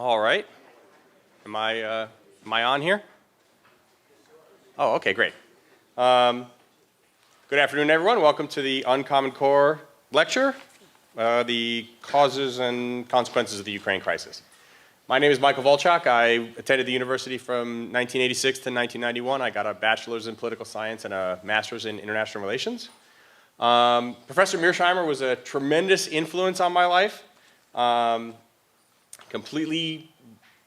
All right. Am I on here? Oh, okay, great. Good afternoon, everyone. Welcome to the Uncommon Core lecture, the causes and consequences of the Ukraine crisis. My name is Michael Volchak. I attended the university from 1986 to 1991. I got a bachelor's in political science and a master's in international relations. Professor Mearsheimer was a tremendous influence on my life, completely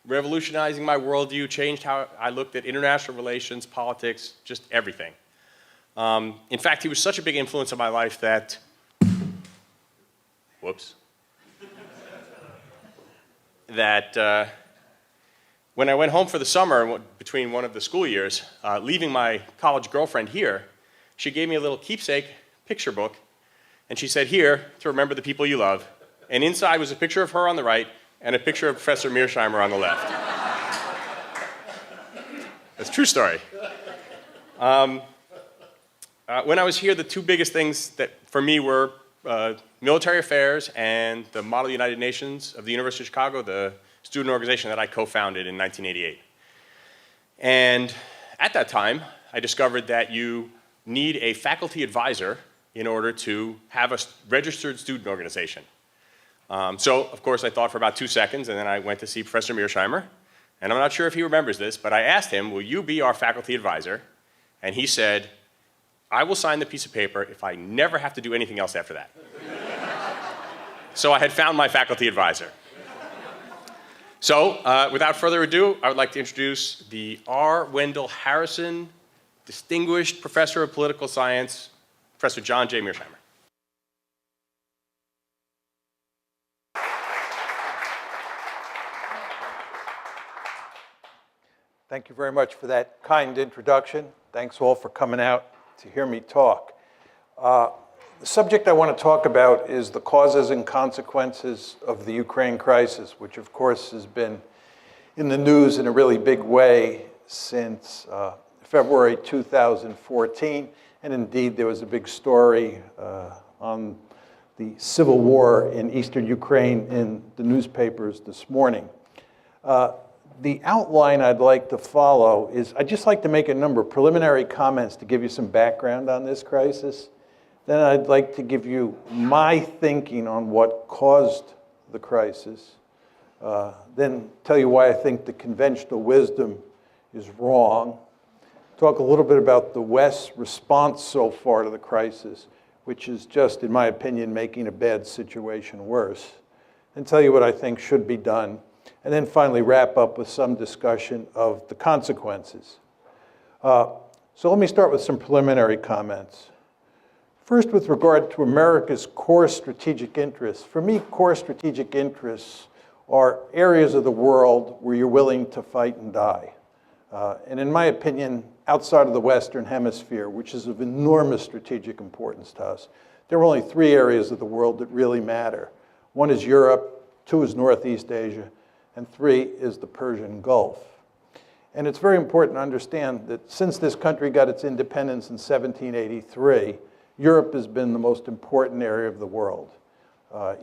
revolutionizing my worldview, changed how I looked at international relations, politics, just everything. In fact, he was such a big influence on my life that, when I went home for the summer between one of the school years, leaving my college girlfriend here, she gave me a little keepsake picture book, and she said, "Here, to remember the people you love." And inside was a picture of her on the right and a picture of Professor Mearsheimer on the left. That's a true story. When I was here, the two biggest things that for me were military affairs and the Model United Nations of the University of Chicago, the student organization that I co-founded in 1988. And at that time, I discovered that you need a faculty advisor in order to have a registered student organization. So, of course, I thought for about 2 seconds, and then I went to see Professor Mearsheimer. And I'm not sure if he remembers this, but I asked him, "Will you be our faculty advisor?" And he said, "I will sign the piece of paper if I never have to do anything else after that." So I had found my faculty advisor. So, without further ado, I would like to introduce the R. Wendell Harrison Distinguished Professor of Political Science, Professor John J. Mearsheimer. Thank you very much for that kind introduction. Thanks all for coming out to hear me talk. The subject I want to talk about is the causes and consequences of the Ukraine crisis, which of course has been in the news in a really big way since February 2014. And indeed, there was a big story on the civil war in eastern Ukraine in the newspapers this morning. The outline I'd like to follow is I'd just like to make a number of preliminary comments to give you some background on this crisis. Then I'd like to give you my thinking on what caused the crisis. Then tell you why I think the conventional wisdom is wrong. Talk a little bit about the West's response so far to the crisis, which is just, in my opinion, making a bad situation worse. And tell you what I think should be done. And then finally wrap up with some discussion of the consequences. So let me start with some preliminary comments. First, with regard to America's core strategic interests. For me, core strategic interests are areas of the world where you're willing to fight and die. And in my opinion, outside of the Western Hemisphere, which is of enormous strategic importance to us, there are only 3 areas of the world that really matter. 1 is Europe, 2 is Northeast Asia, and 3 is the Persian Gulf. And it's very important to understand that since this country got its independence in 1783, Europe has been the most important area of the world.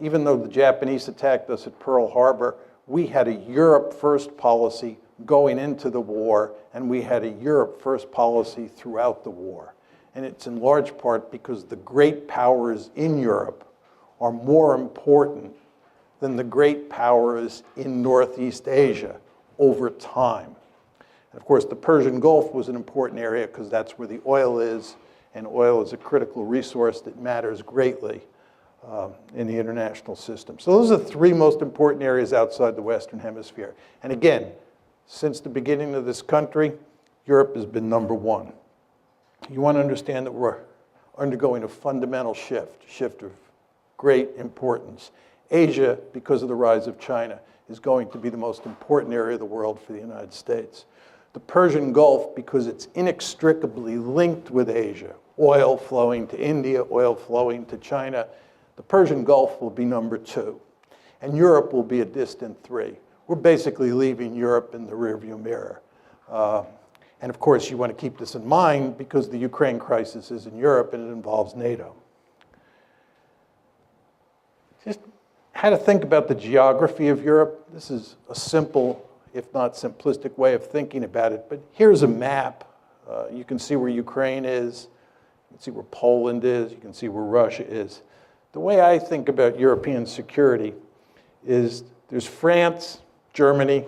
Even though the Japanese attacked us at Pearl Harbor, we had a Europe first policy going into the war, and we had a Europe first policy throughout the war. And it's in large part because the great powers in Europe are more important than the great powers in Northeast Asia over time. And of course, the Persian Gulf was an important area because that's where the oil is, and oil is a critical resource that matters greatly in the international system. So those are the 3 most important areas outside the Western Hemisphere. And again, since the beginning of this country, Europe has been number 1. You want to understand that we're undergoing a fundamental shift of great importance. Asia, because of the rise of China, is going to be the most important area of the world for the United States. The Persian Gulf, because it's inextricably linked with Asia, oil flowing to India, oil flowing to China, the Persian Gulf will be number 2. And Europe will be a distant 3. We're basically leaving Europe in the rearview mirror. And of course, you want to keep this in mind because the Ukraine crisis is in Europe and it involves NATO. Just how to think about the geography of Europe. This is a simple, if not simplistic, way of thinking about it. But here's a map. You can see where Ukraine is. You can see where Poland is. You can see where Russia is. The way I think about European security is there's France, Germany,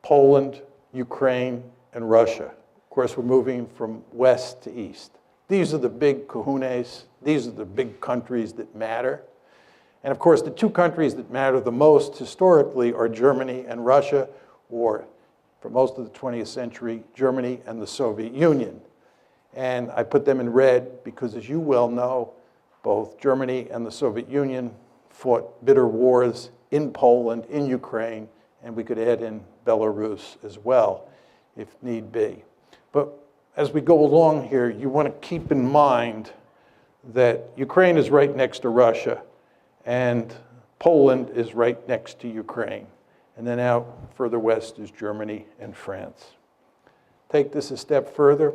Poland, Ukraine, and Russia. Of course, we're moving from west to east. These are the big kahunas. These are the big countries that matter. And of course, the two countries that matter the most historically are Germany and Russia, or for most of the 20th century, Germany and the Soviet Union. And I put them in red because, as you well know, both Germany and the Soviet Union fought bitter wars in Poland, in Ukraine, and we could add in Belarus as well, if need be. But as we go along here, you want to keep in mind that Ukraine is right next to Russia, and Poland is right next to Ukraine. And then out further west is Germany and France. Take this a step further.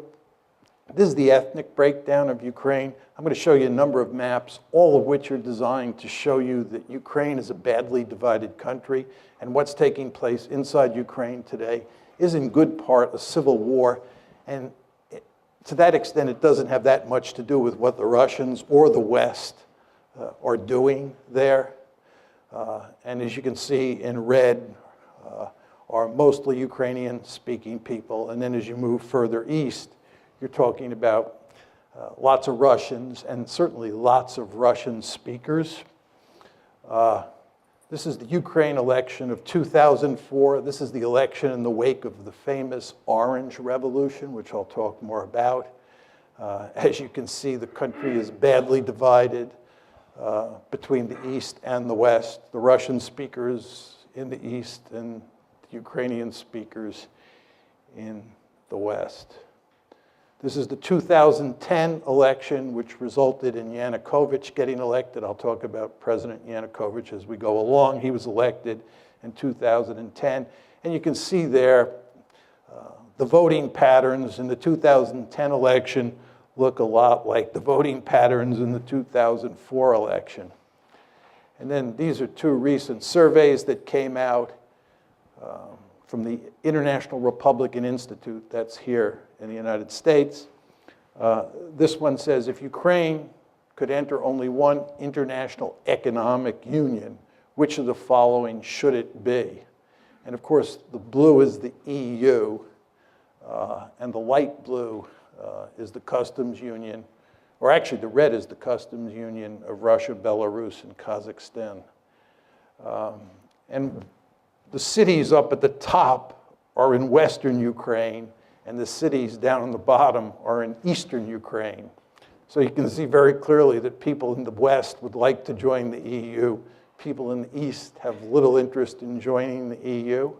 This is the ethnic breakdown of Ukraine. I'm going to show you a number of maps, all of which are designed to show you that Ukraine is a badly divided country, and what's taking place inside Ukraine today is in good part a civil war. And to that extent, it doesn't have that much to do with what the Russians or the West are doing there. And as you can see in red are mostly Ukrainian-speaking people. And then as you move further east, you're talking about lots of Russians and certainly lots of Russian speakers. This is the Ukraine election of 2004. This is the election in the wake of the famous Orange Revolution, which I'll talk more about. As you can see, the country is badly divided between the East and the West. The Russian speakers in the East and the Ukrainian speakers in the West. This is the 2010 election, which resulted in Yanukovych getting elected. I'll talk about President Yanukovych as we go along. He was elected in 2010. And you can see there the voting patterns in the 2010 election look a lot like the voting patterns in the 2004 election. And then these are two recent surveys that came out from the International Republican Institute, that's here in the United States. This one says, if Ukraine could enter only one international economic union, which of the following should it be? And of course, the blue is the EU, and the light blue is the customs union, or actually the red is the customs union of Russia, Belarus, and Kazakhstan. And the cities up at the top are in Western Ukraine, and the cities down on the bottom are in Eastern Ukraine. So you can see very clearly that people in the West would like to join the EU. People in the East have little interest in joining the EU.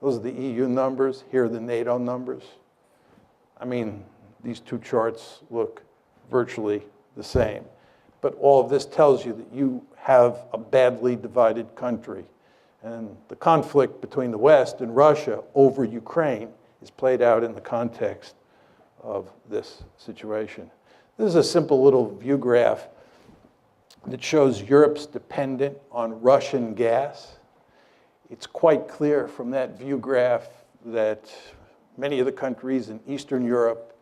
Those are the EU numbers. Here are the NATO numbers. I mean, these two charts look virtually the same. But all of this tells you that you have a badly divided country. And the conflict between the West and Russia over Ukraine is played out in the context of this situation. This is a simple little view graph that shows Europe's dependence on Russian gas. It's quite clear from that view graph that many of the countries in Eastern Europe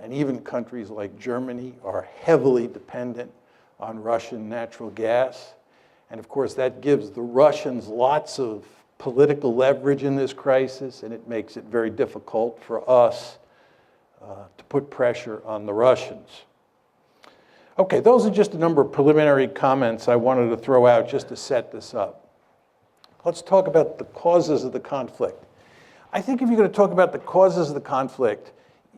and even countries like Germany are heavily dependent on Russian natural gas. And of course, that gives the Russians lots of political leverage in this crisis, and it makes it very difficult for us to put pressure on the Russians. Okay, those are just a number of preliminary comments I wanted to throw out just to set this up. Let's talk about the causes of the conflict. I think if you're going to talk about the causes of the conflict,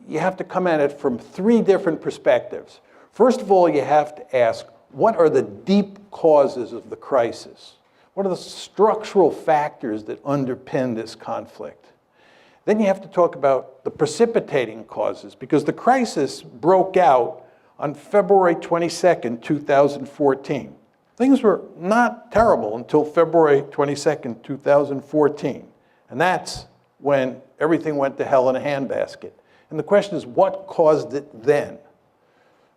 you have to come at it from three different perspectives. First of all, you have to ask, what are the deep causes of the crisis? What are the structural factors that underpin this conflict? Then you have to talk about the precipitating causes, because the crisis broke out on February 22nd, 2014. Things were not terrible until February 22nd, 2014. And that's when everything went to hell in a handbasket. And the question is, what caused it then?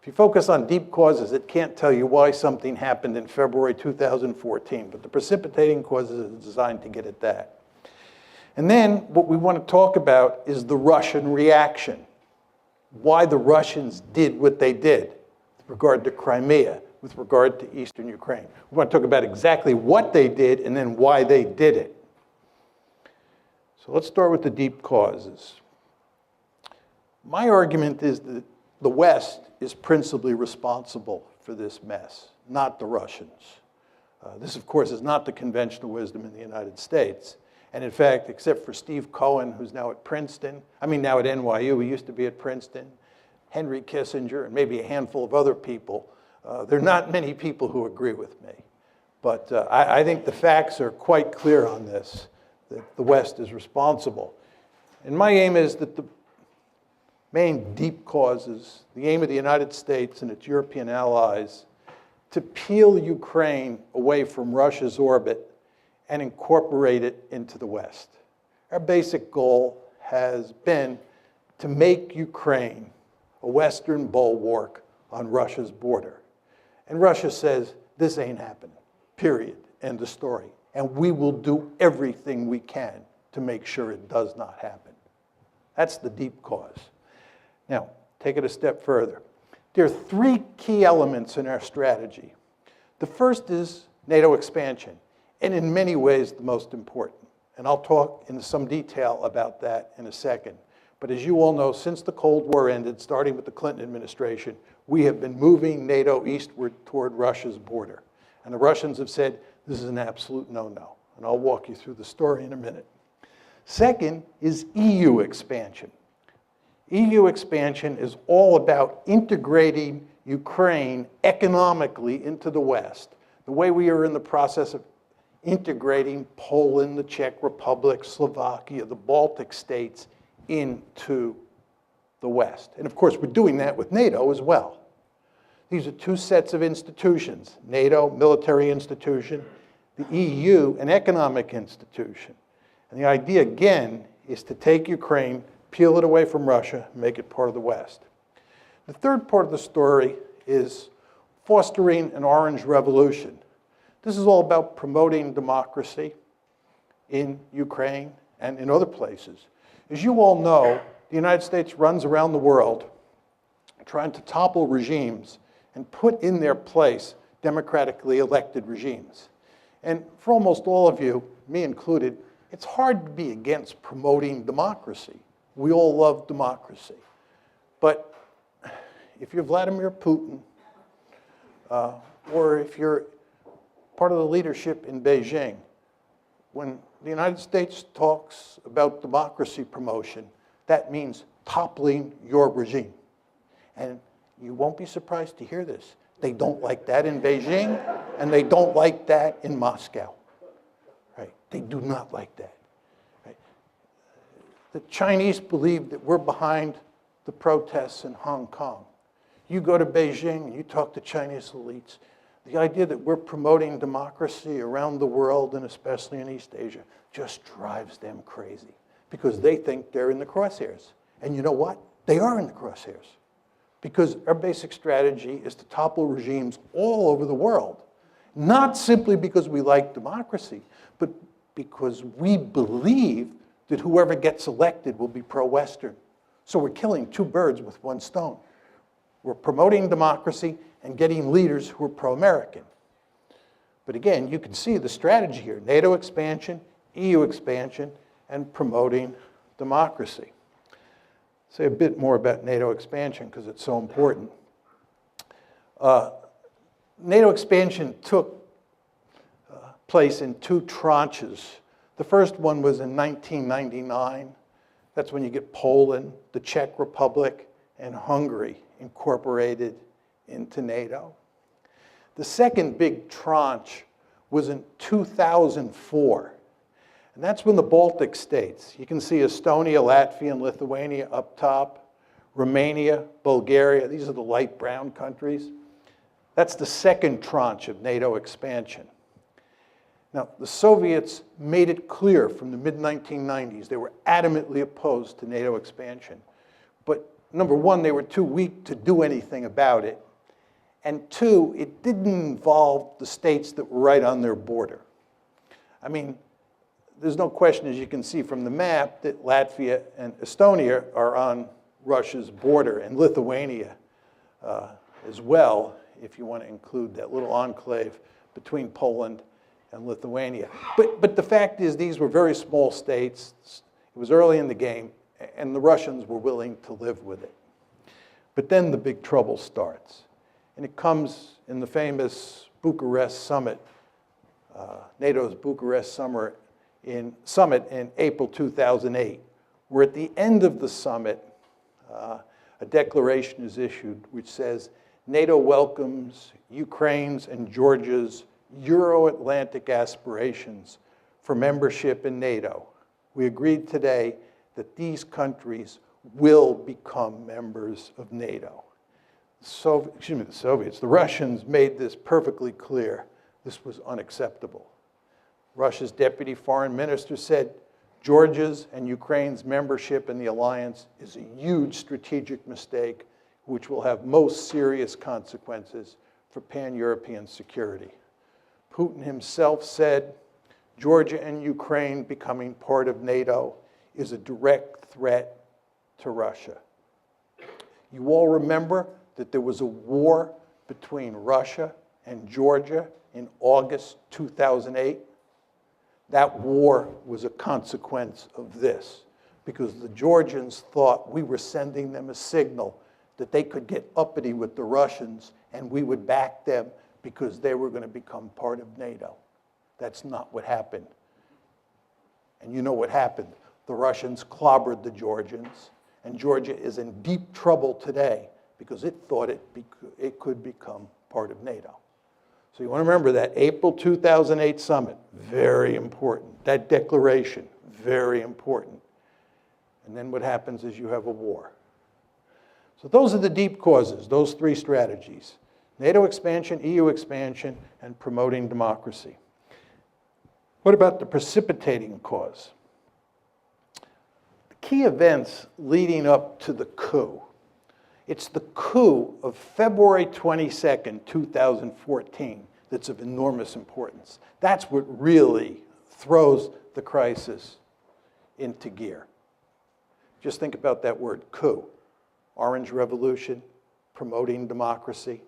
If you focus on deep causes, it can't tell you why something happened in February 2014, but the precipitating causes are designed to get at that. And then what we want to talk about is the Russian reaction, why the Russians did what they did with regard to Crimea, with regard to eastern Ukraine. We want to talk about exactly what they did and then why they did it. So let's start with the deep causes. My argument is that the West is principally responsible for this mess, not the Russians. This, of course, is not the conventional wisdom in the United States. And in fact, except for Steve Cohen, who's now at now at NYU, he used to be at Princeton, Henry Kissinger, and maybe a handful of other people, there are not many people who agree with me. But I think the facts are quite clear on this, that the West is responsible. And my aim is that the main deep causes, the aim of the United States and its European allies, to peel Ukraine away from Russia's orbit and incorporate it into the West. Our basic goal has been to make Ukraine a Western bulwark on Russia's border. And Russia says, this ain't happening, period, end of story. And we will do everything we can to make sure it does not happen. That's the deep cause. Now, take it a step further. There are three key elements in our strategy. The first is NATO expansion, and in many ways the most important. And I'll talk in some detail about that in a second. But as you all know, since the Cold War ended, starting with the Clinton administration, we have been moving NATO eastward toward Russia's border. And the Russians have said, this is an absolute no-no. And I'll walk you through the story in a minute. Second is EU expansion. EU expansion is all about integrating Ukraine economically into the West, the way we are in the process of integrating Poland, the Czech Republic, Slovakia, the Baltic states into the West. And of course, we're doing that with NATO as well. These are two sets of institutions, NATO, military institution, the EU, an economic institution. And the idea, again, is to take Ukraine, peel it away from Russia, and make it part of the West. The third part of the story is fostering an orange revolution. This is all about promoting democracy in Ukraine and in other places. As you all know, the United States runs around the world trying to topple regimes and put in their place democratically elected regimes. And for almost all of you, me included, it's hard to be against promoting democracy. We all love democracy. But if you're Vladimir Putin, or if you're part of the leadership in Beijing, when the United States talks about democracy promotion, that means toppling your regime. And you won't be surprised to hear this. They don't like that in Beijing, and they don't like that in Moscow. Right? They do not like that. Right? The Chinese believe that we're behind the protests in Hong Kong. You go to Beijing and you talk to Chinese elites, the idea that we're promoting democracy around the world, and especially in East Asia, just drives them crazy because they think they're in the crosshairs. And you know what? They are in the crosshairs because our basic strategy is to topple regimes all over the world, not simply because we like democracy, but because we believe that whoever gets elected will be pro-Western. So we're killing two birds with one stone. We're promoting democracy and getting leaders who are pro-American. But again, you can see the strategy here: NATO expansion, EU expansion, and promoting democracy. Say a bit more about NATO expansion because it's so important. NATO expansion took place in two tranches. The first one was in 1999. That's when you get Poland, the Czech Republic, and Hungary incorporated into NATO. The second big tranche was in 2004. And that's when the Baltic states, you can see Estonia, Latvia, and Lithuania up top, Romania, Bulgaria, these are the light brown countries. That's the second tranche of NATO expansion. Now, the Soviets made it clear from the mid-1990s they were adamantly opposed to NATO expansion. But number one, they were too weak to do anything about it. And two, it didn't involve the states that were right on their border. I mean, there's no question, as you can see from the map, that Latvia and Estonia are on Russia's border, and Lithuania as well, if you want to include that little enclave between Poland and Lithuania. But the fact is, these were very small states. It was early in the game, and the Russians were willing to live with it. But then the big trouble starts, and it comes in the famous Bucharest summit, NATO's Bucharest summit in April 2008, where at the end of the summit, a declaration is issued which says, NATO welcomes Ukraine's and Georgia's Euro-Atlantic aspirations for membership in NATO. We agreed today that these countries will become members of NATO. The Russians made this perfectly clear. This was unacceptable. Russia's deputy foreign minister said, Georgia's and Ukraine's membership in the alliance is a huge strategic mistake which will have most serious consequences for pan-European security. Putin himself said, Georgia and Ukraine becoming part of NATO is a direct threat to Russia. You all remember that there was a war between Russia and Georgia in August 2008? That war was a consequence of this, because the Georgians thought we were sending them a signal that they could get uppity with the Russians and we would back them because they were going to become part of NATO. That's not what happened. And you know what happened. The Russians clobbered the Georgians, and Georgia is in deep trouble today because it thought it could become part of NATO. So you want to remember that April 2008 summit, very important. That declaration, very important. And then what happens is you have a war. So those are the deep causes, those three strategies: NATO expansion, EU expansion, and promoting democracy. What about the precipitating cause? The key events leading up to the coup. It's the coup of February 22nd, 2014 that's of enormous importance. That's what really throws the crisis into gear. Just think about that word, coup. Orange Revolution, promoting democracy,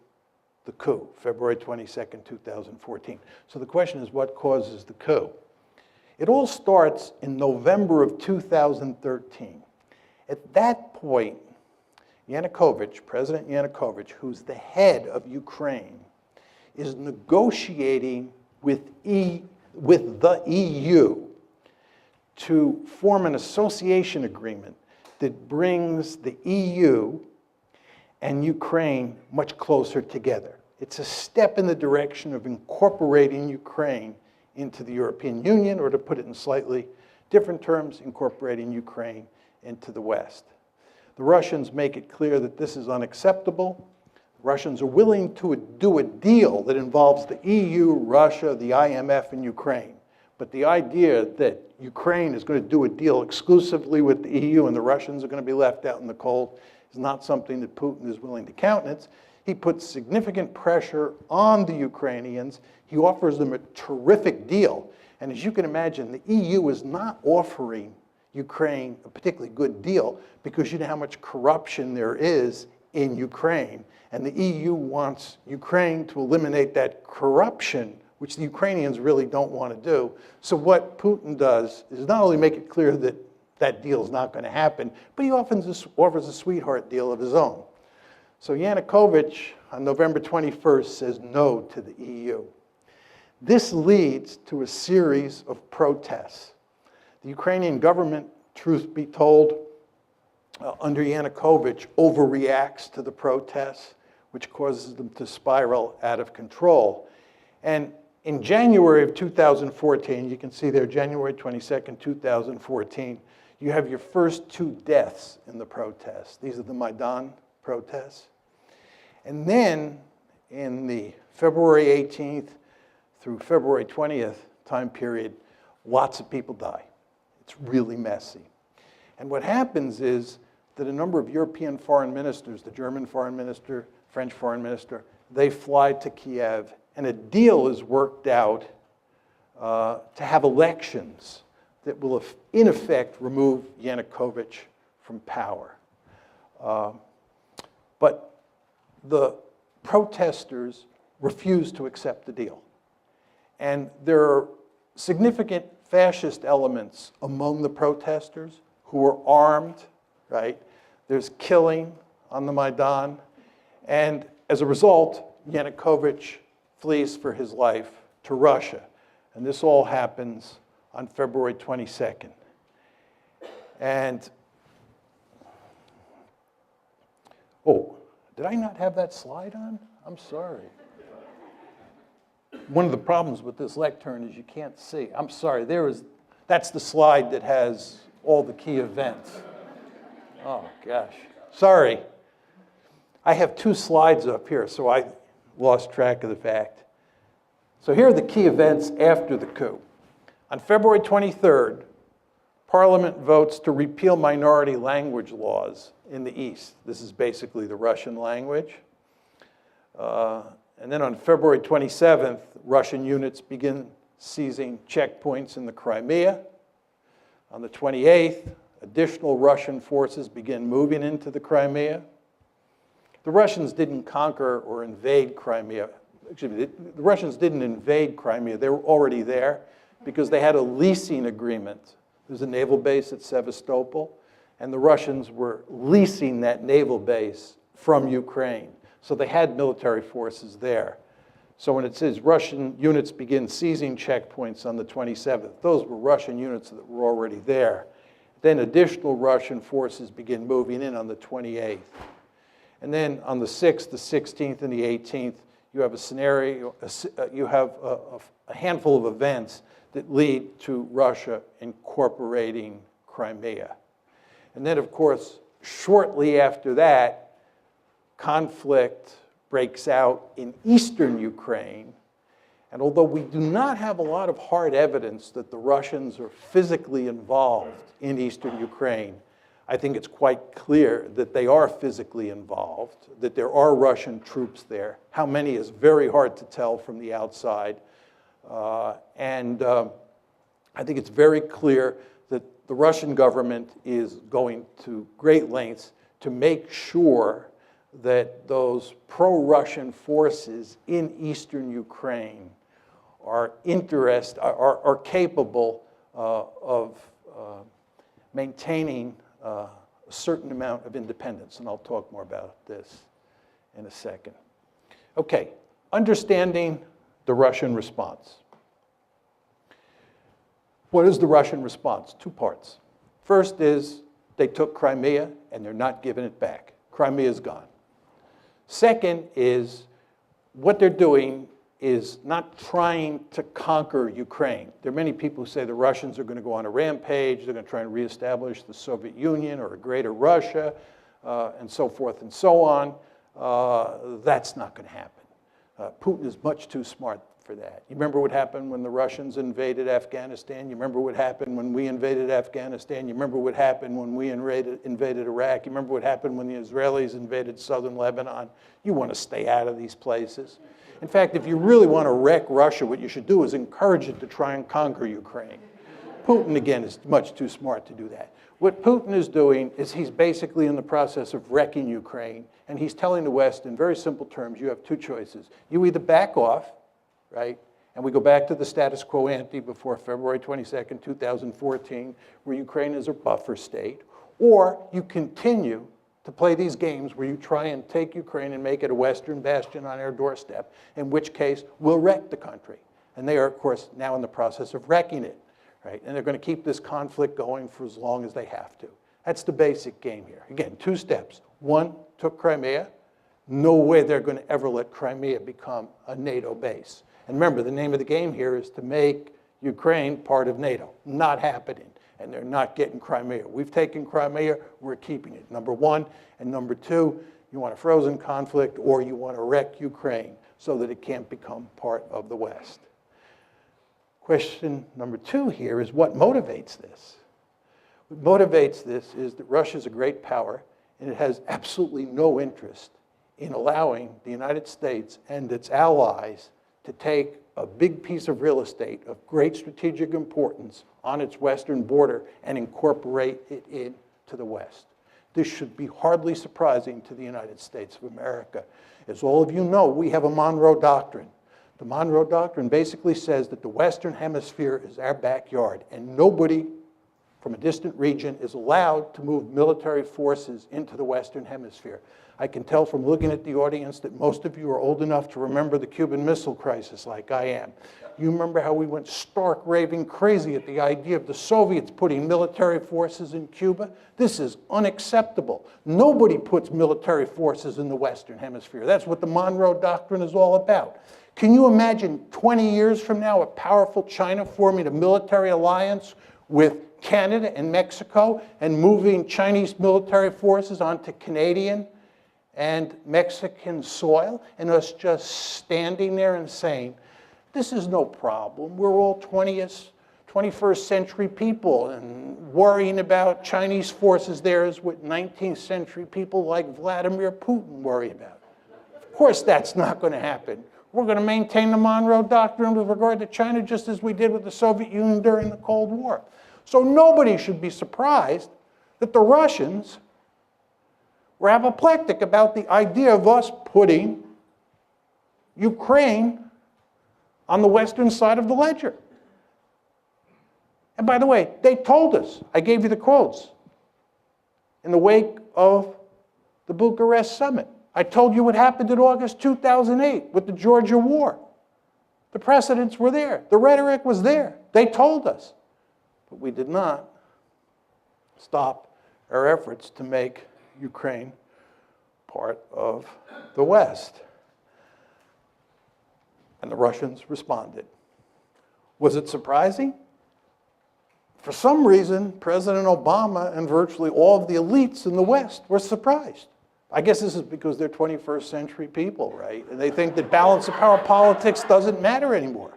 the coup, February 22nd, 2014. So the question is, what causes the coup? It all starts in November of 2013. At that point, Yanukovych, President Yanukovych, who's the head of Ukraine, is negotiating with the EU to form an association agreement that brings the EU and Ukraine much closer together. It's a step in the direction of incorporating Ukraine into the European Union, or to put it in slightly different terms, incorporating Ukraine into the West. The Russians make it clear that this is unacceptable. The Russians are willing to do a deal that involves the EU, Russia, the IMF, and Ukraine. But the idea that Ukraine is going to do a deal exclusively with the EU and the Russians are going to be left out in the cold is not something that Putin is willing to countenance. He puts significant pressure on the Ukrainians. He offers them a terrific deal. And as you can imagine, the EU is not offering Ukraine a particularly good deal because you know how much corruption there is in Ukraine. And the EU wants Ukraine to eliminate that corruption, which the Ukrainians really don't want to do. So what Putin does is not only make it clear that that deal is not going to happen, but he often offers a sweetheart deal of his own. So Yanukovych, on November 21st, says no to the EU. This leads to a series of protests. The Ukrainian government, truth be told, under Yanukovych, overreacts to the protests, which causes them to spiral out of control. And in January of 2014, you can see there, January 22nd, 2014, you have your first 2 deaths in the protests. These are the Maidan protests. And then in the February 18th through February 20th time period, lots of people die. It's really messy. And what happens is that a number of European foreign ministers, the German foreign minister, French foreign minister, they fly to Kiev, and a deal is worked out to have elections that will, in effect, remove Yanukovych from power. But the protesters refuse to accept the deal. And there are significant fascist elements among the protesters who are armed, right? There's killing on the Maidan. And as a result, Yanukovych flees for his life to Russia. And this all happens on February 22nd. And, oh, did I not have that slide on? I'm sorry. One of the problems with this lectern is you can't see. I'm sorry, that's the slide that has all the key events. Oh, gosh. Sorry. I have two slides up here, so I lost track of the fact. So here are the key events after the coup. On February 23rd, Parliament votes to repeal minority language laws in the East. This is basically the Russian language. And then on February 27th, Russian units begin seizing checkpoints in the Crimea. On the 28th, additional Russian forces begin moving into the Crimea. The Russians didn't conquer or invade Crimea. Excuse me, the Russians didn't invade Crimea. They were already there because they had a leasing agreement. There's a naval base at Sevastopol, and the Russians were leasing that naval base from Ukraine. So they had military forces there. So when it says Russian units begin seizing checkpoints on the 27th, those were Russian units that were already there. Then additional Russian forces begin moving in on the 28th. And then on the 6th, the 16th, and the 18th, you have a scenario, you have a handful of events that lead to Russia incorporating Crimea. And then, of course, shortly after that, conflict breaks out in eastern Ukraine. And although we do not have a lot of hard evidence that the Russians are physically involved in eastern Ukraine, I think it's quite clear that they are physically involved, that there are Russian troops there. How many is very hard to tell from the outside. I think it's very clear that the Russian government is going to great lengths to make sure that those pro-Russian forces in eastern Ukraine are capable of maintaining a certain amount of independence. And I'll talk more about this in a second. Okay, understanding the Russian response. What is the Russian response? Two parts. First is they took Crimea and they're not giving it back. Crimea is gone. Second is what they're doing is not trying to conquer Ukraine. There are many people who say the Russians are going to go on a rampage, they're going to try and reestablish the Soviet Union or a greater Russia, and so forth and so on. That's not going to happen. Putin is much too smart for that. You remember what happened when the Russians invaded Afghanistan? You remember what happened when we invaded Afghanistan? You remember what happened when we invaded Iraq? You remember what happened when the Israelis invaded southern Lebanon? You want to stay out of these places. In fact, if you really want to wreck Russia, what you should do is encourage it to try and conquer Ukraine. Putin, again, is much too smart to do that. What Putin is doing is he's basically in the process of wrecking Ukraine, and he's telling the West in very simple terms, you have two choices. You either back off, right? And we go back to the status quo ante before February 22nd, 2014, where Ukraine is a buffer state, or you continue to play these games where you try and take Ukraine and make it a Western bastion on our doorstep, in which case we'll wreck the country. And they are, of course, now in the process of wrecking it, right? And they're going to keep this conflict going for as long as they have to. That's the basic game here. Again, two steps. One, took Crimea. No way they're going to ever let Crimea become a NATO base. And remember, the name of the game here is to make Ukraine part of NATO. Not happening. And they're not getting Crimea. We've taken Crimea, we're keeping it, number one. And number two, you want a frozen conflict or you want to wreck Ukraine so that it can't become part of the West. Question number two here is what motivates this? What motivates this is that Russia is a great power, and it has absolutely no interest in allowing the United States and its allies to take a big piece of real estate of great strategic importance on its western border and incorporate it into the West. This should be hardly surprising to the United States of America. As all of you know, we have a Monroe Doctrine. The Monroe Doctrine basically says that the Western Hemisphere is our backyard, and nobody from a distant region is allowed to move military forces into the Western Hemisphere. I can tell from looking at the audience that most of you are old enough to remember the Cuban Missile Crisis like I am. You remember how we went stark raving crazy at the idea of the Soviets putting military forces in Cuba? This is unacceptable. Nobody puts military forces in the Western Hemisphere. That's what the Monroe Doctrine is all about. Can you imagine 20 years from now a powerful China forming a military alliance with Canada and Mexico and moving Chinese military forces onto Canadian and Mexican soil, and us just standing there and saying, this is no problem. We're all 21st century people, and worrying about Chinese forces there is what 19th century people like Vladimir Putin worry about. Of course that's not going to happen. We're going to maintain the Monroe Doctrine with regard to China just as we did with the Soviet Union during the Cold War. So nobody should be surprised that the Russians were apoplectic about the idea of us putting Ukraine on the western side of the ledger. And by the way, they told us, I gave you the quotes, in the wake of the Bucharest summit. I told you what happened in August 2008 with the Georgia war. The precedents were there. The rhetoric was there. They told us. But we did not stop our efforts to make Ukraine part of the West. And the Russians responded. Was it surprising? For some reason, President Obama and virtually all of the elites in the West were surprised. I guess this is because they're 21st century people, right? And they think that balance of power politics doesn't matter anymore.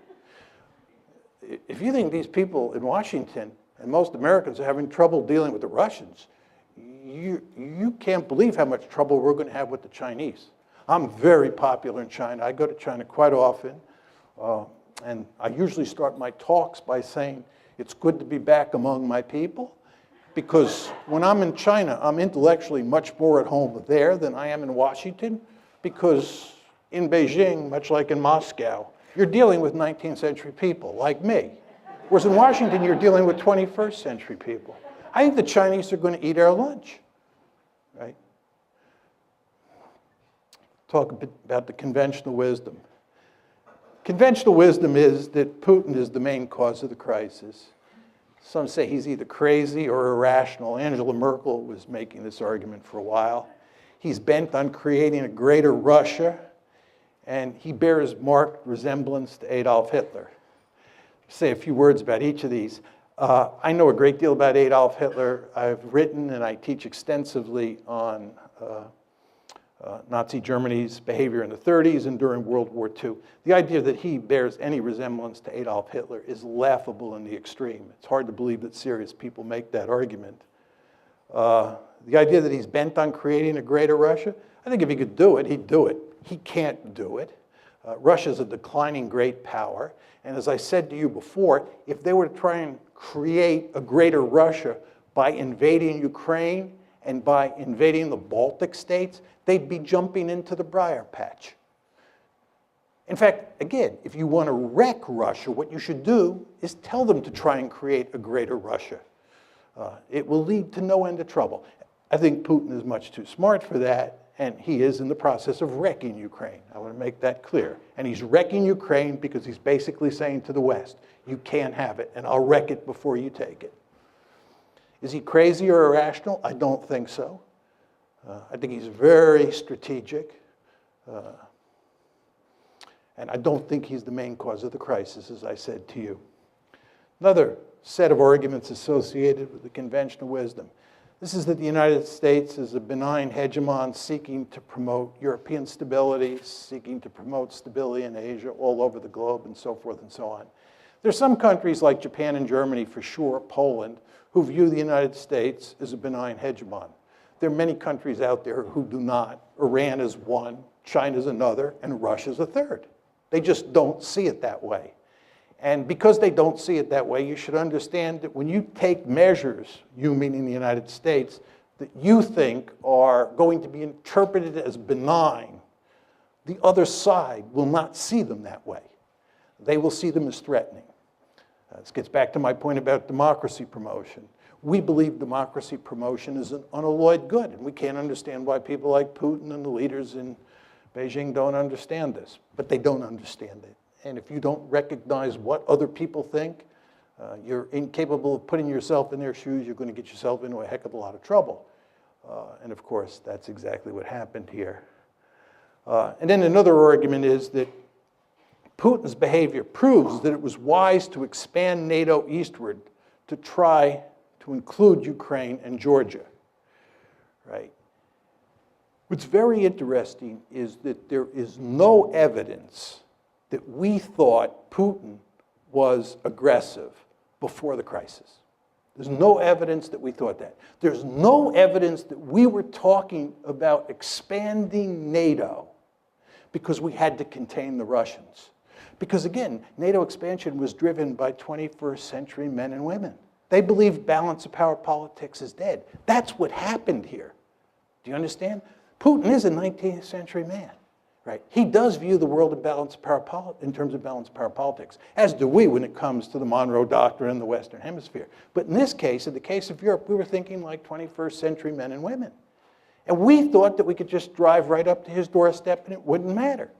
If you think these people in Washington and most Americans are having trouble dealing with the Russians, you can't believe how much trouble we're going to have with the Chinese. I'm very popular in China. I go to China quite often. And I usually start my talks by saying, it's good to be back among my people. Because when I'm in China, I'm intellectually much more at home there than I am in Washington. Because in Beijing, much like in Moscow, you're dealing with 19th century people like me. Whereas in Washington, you're dealing with 21st century people. I think the Chinese are going to eat our lunch, right? Talk a bit about the conventional wisdom. Conventional wisdom is that Putin is the main cause of the crisis. Some say he's either crazy or irrational. Angela Merkel was making this argument for a while. He's bent on creating a greater Russia, and he bears marked resemblance to Adolf Hitler. Say a few words about each of these. I know a great deal about Adolf Hitler. I've written and I teach extensively on Nazi Germany's behavior in the 30s and during World War II. The idea that he bears any resemblance to Adolf Hitler is laughable in the extreme. It's hard to believe that serious people make that argument. The idea that he's bent on creating a greater Russia, I think if he could do it, he'd do it. He can't do it. Russia's a declining great power. And as I said to you before, if they were to try and create a greater Russia by invading Ukraine and by invading the Baltic states, they'd be jumping into the briar patch. In fact, again, if you want to wreck Russia, what you should do is tell them to try and create a greater Russia. It will lead to no end of trouble. I think Putin is much too smart for that, and he is in the process of wrecking Ukraine. I want to make that clear. And he's wrecking Ukraine because he's basically saying to the West, you can't have it, and I'll wreck it before you take it. Is he crazy or irrational? I don't think so. I think he's very strategic. And I don't think he's the main cause of the crisis, as I said to you. Another set of arguments associated with the conventional wisdom. This is that the United States is a benign hegemon seeking to promote European stability, seeking to promote stability in Asia, all over the globe, and so forth and so on. There's some countries like Japan and Germany, for sure, Poland, who view the United States as a benign hegemon. There are many countries out there who do not. Iran is one, China's another, and Russia's a third. They just don't see it that way. And because they don't see it that way, you should understand that when you take measures, you meaning the United States, that you think are going to be interpreted as benign, the other side will not see them that way. They will see them as threatening. This gets back to my point about democracy promotion. We believe democracy promotion is an unalloyed good, and we can't understand why people like Putin and the leaders in Beijing don't understand this, but they don't understand it. And if you don't recognize what other people think, you're incapable of putting yourself in their shoes, you're going to get yourself into a heck of a lot of trouble. And of course, that's exactly what happened here. And then another argument is that Putin's behavior proves that it was wise to expand NATO eastward to try to include Ukraine and Georgia, right? What's very interesting is that there is no evidence that we thought Putin was aggressive before the crisis. There's no evidence that we thought that. There's no evidence that we were talking about expanding NATO because we had to contain the Russians. Because again, NATO expansion was driven by 21st century men and women. They believed balance of power politics is dead. That's what happened here. Do you understand? Putin is a 19th century man, right? He does view the world in terms of balance of power politics, as do we when it comes to the Monroe Doctrine in the Western Hemisphere. But in this case, in the case of Europe, we were thinking like 21st century men and women. And we thought that we could just drive right up to his doorstep and it wouldn't matter,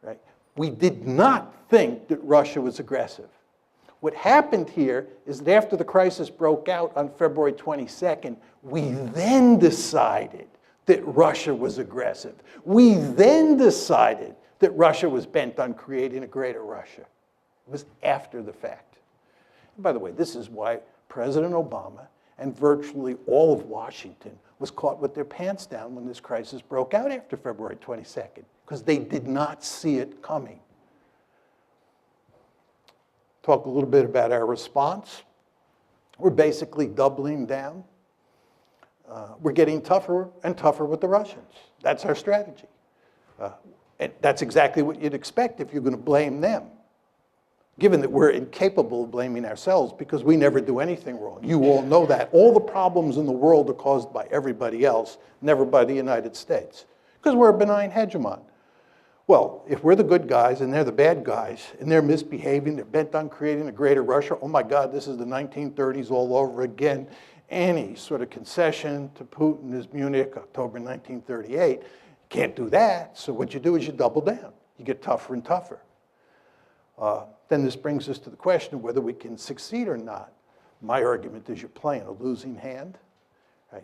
right? We did not think that Russia was aggressive. What happened here is that after the crisis broke out on February 22nd, we then decided that Russia was aggressive. We then decided that Russia was bent on creating a greater Russia. It was after the fact. And by the way, this is why President Obama and virtually all of Washington was caught with their pants down when this crisis broke out after February 22nd, because they did not see it coming. Talk a little bit about our response. We're basically doubling down. We're getting tougher and tougher with the Russians. That's our strategy. And that's exactly what you'd expect if you're going to blame them, given that we're incapable of blaming ourselves because we never do anything wrong. You all know that. All the problems in the world are caused by everybody else, never by the United States, because we're a benign hegemon. Well, if we're the good guys and they're the bad guys and they're misbehaving, they're bent on creating a greater Russia, oh my God, this is the 1930s all over again. Any sort of concession to Putin is Munich, October 1938. Can't do that, so what you do is you double down. You get tougher and tougher. Then this brings us to the question of whether we can succeed or not. My argument is you're playing a losing hand, right?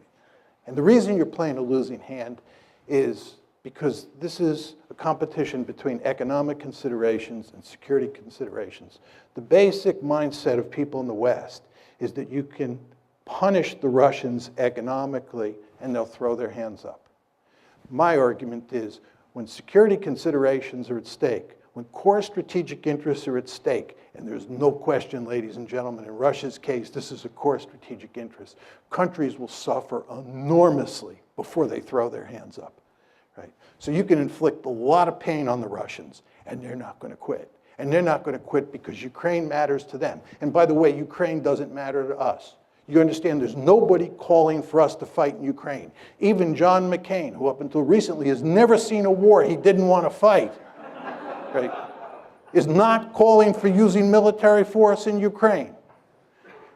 And the reason you're playing a losing hand is because this is a competition between economic considerations and security considerations. The basic mindset of people in the West is that you can punish the Russians economically and they'll throw their hands up. My argument is when security considerations are at stake, when core strategic interests are at stake, and there's no question, ladies and gentlemen, in Russia's case, this is a core strategic interest, countries will suffer enormously before they throw their hands up. Right? So you can inflict a lot of pain on the Russians, and they're not going to quit. And they're not going to quit because Ukraine matters to them. And by the way, Ukraine doesn't matter to us. You understand there's nobody calling for us to fight in Ukraine. Even John McCain, who up until recently has never seen a war he didn't want to fight, right, is not calling for using military force in Ukraine.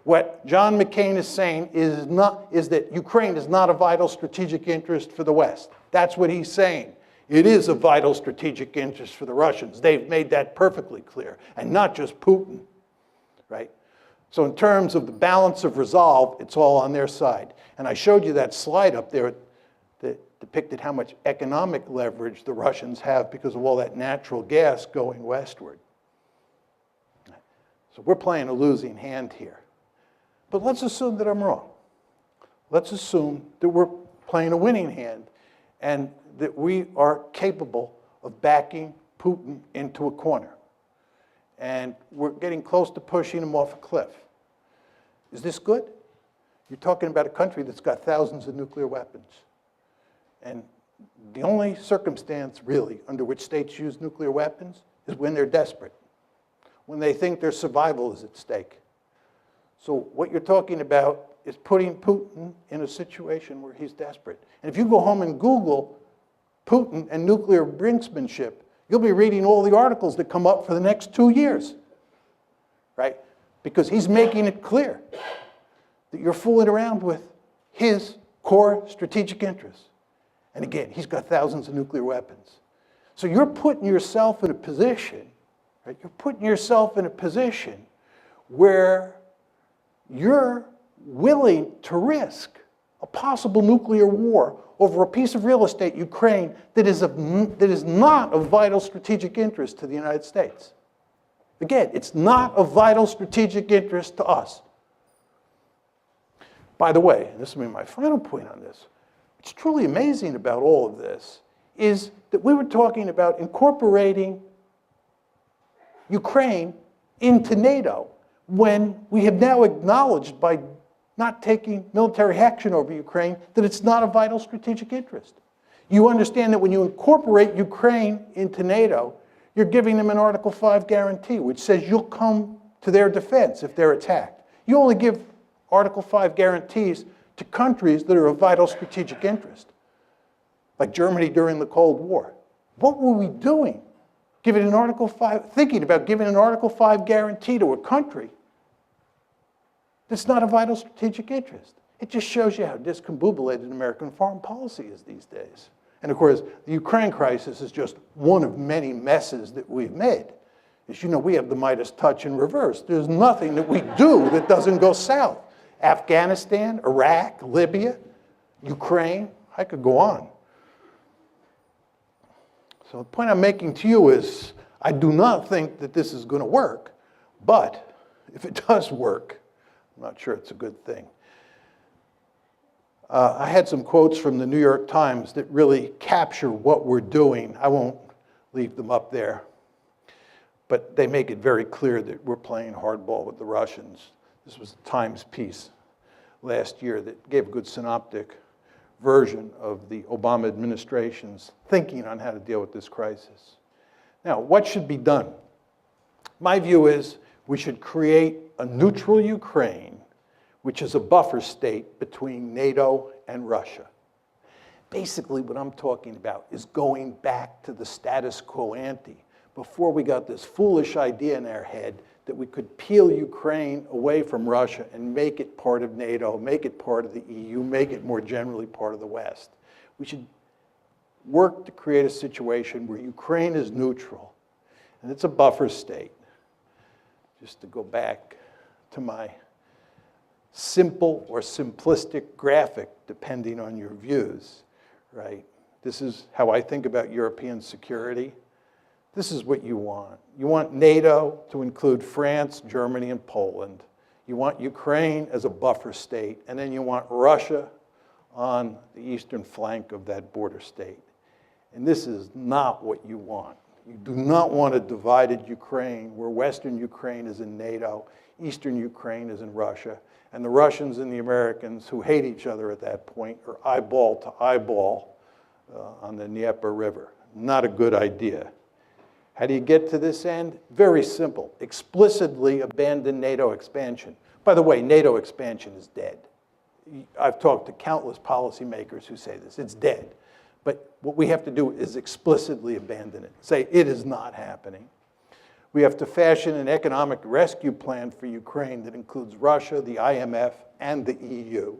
What John McCain is saying is that Ukraine is not a vital strategic interest for the West. That's what he's saying. It is a vital strategic interest for the Russians. They've made that perfectly clear, and not just Putin, right? So in terms of the balance of resolve, it's all on their side. And I showed you that slide up there that depicted how much economic leverage the Russians have because of all that natural gas going westward. So we're playing a losing hand here. But let's assume that I'm wrong. Let's assume that we're playing a winning hand and that we are capable of backing Putin into a corner. and we're getting close to pushing them off a cliff. Is this good? You're talking about a country that's got thousands of nuclear weapons. And the only circumstance, really, under which states use nuclear weapons is when they're desperate, when they think their survival is at stake. So what you're talking about is putting Putin in a situation where he's desperate. And if you go home and Google Putin and nuclear brinksmanship, you'll be reading all the articles that come up for the next 2 years, right? Because he's making it clear that you're fooling around with his core strategic interests. And again, he's got thousands of nuclear weapons. So you're putting yourself in a position, right? You're putting yourself in a position where you're willing to risk a possible nuclear war over a piece of real estate, Ukraine, that is not of vital strategic interest to the United States. Again, it's not of vital strategic interest to us. By the way, and this will be my final point on this, what's truly amazing about all of this is that we were talking about incorporating Ukraine into NATO when we have now acknowledged by not taking military action over Ukraine that it's not a vital strategic interest. You understand that when you incorporate Ukraine into NATO, you're giving them an Article 5 guarantee, which says you'll come to their defense if they're attacked. You only give Article 5 guarantees to countries that are of vital strategic interest, like Germany during the Cold War. What were we doing? Thinking about giving an Article 5 guarantee to a country that's not a vital strategic interest. It just shows you how discombobulated American foreign policy is these days. And of course, the Ukraine crisis is just one of many messes that we've made. As you know, we have the Midas touch in reverse. There's nothing that we do that doesn't go south. Afghanistan, Iraq, Libya, Ukraine, I could go on. So the point I'm making to you is, I do not think that this is going to work, but if it does work, I'm not sure it's a good thing. I had some quotes from the New York Times that really capture what we're doing. I won't leave them up there, but they make it very clear that we're playing hardball with the Russians. This was a Times piece last year that gave a good synoptic version of the Obama administration's thinking on how to deal with this crisis. Now, what should be done? My view is we should create a neutral Ukraine, which is a buffer state between NATO and Russia. Basically, what I'm talking about is going back to the status quo ante, before we got this foolish idea in our head that we could peel Ukraine away from Russia and make it part of NATO, make it part of the EU, make it more generally part of the West. We should work to create a situation where Ukraine is neutral, and it's a buffer state. Just to go back to my simple or simplistic graphic, depending on your views, right? This is how I think about European security. This is what you want. You want NATO to include France, Germany, and Poland. You want Ukraine as a buffer state, and then you want Russia on the eastern flank of that border state. And this is not what you want. You do not want a divided Ukraine where Western Ukraine is in NATO, Eastern Ukraine is in Russia, and the Russians and the Americans, who hate each other at that point, are eyeball to eyeball on the Dnieper River. Not a good idea. How do you get to this end? Very simple. Explicitly abandon NATO expansion. By the way, NATO expansion is dead. I've talked to countless policymakers who say this. It's dead. But what we have to do is explicitly abandon it. Say it is not happening. We have to fashion an economic rescue plan for Ukraine that includes Russia, the IMF, and the EU.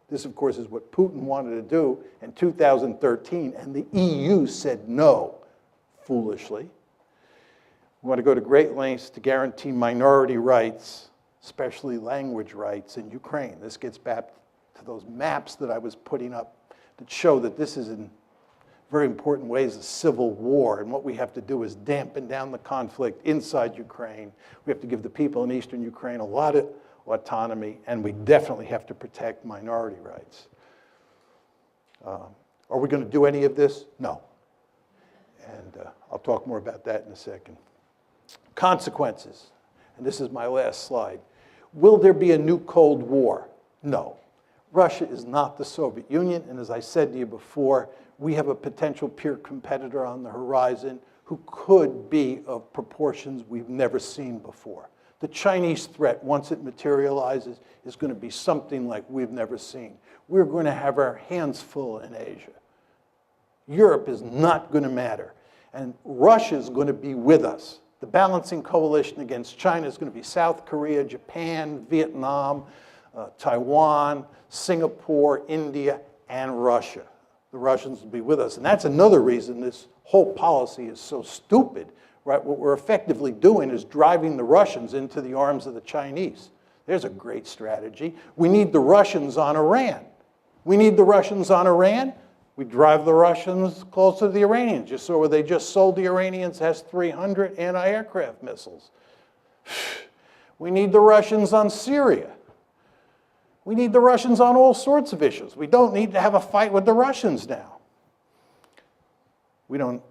This, of course, is what Putin wanted to do in 2013, and the EU said no, foolishly. We want to go to great lengths to guarantee minority rights, especially language rights in Ukraine. This gets back to those maps that I was putting up that show that this is in very important ways a civil war, and what we have to do is dampen down the conflict inside Ukraine. We have to give the people in eastern Ukraine a lot of autonomy, and we definitely have to protect minority rights. Are we going to do any of this? No. And I'll talk more about that in a second. Consequences, and this is my last slide. Will there be a new Cold War? No. Russia is not the Soviet Union, and as I said to you before, we have a potential peer competitor on the horizon who could be of proportions we've never seen before. The Chinese threat, once it materializes, is going to be something like we've never seen. We're going to have our hands full in Asia. Europe is not going to matter, and Russia is going to be with us. The balancing coalition against China is going to be South Korea, Japan, Vietnam, Taiwan, Singapore, India, and Russia. The Russians will be with us. And that's another reason this whole policy is so stupid, right? What we're effectively doing is driving the Russians into the arms of the Chinese. There's a great strategy. We need the Russians on Iran. We need the Russians on Iran. We drive the Russians closer to the Iranians. You saw where they just sold the Iranians S-300 anti-aircraft missiles. We need the Russians on Syria. We need the Russians on all sorts of issues. We don't need to have a fight with the Russians now. We're not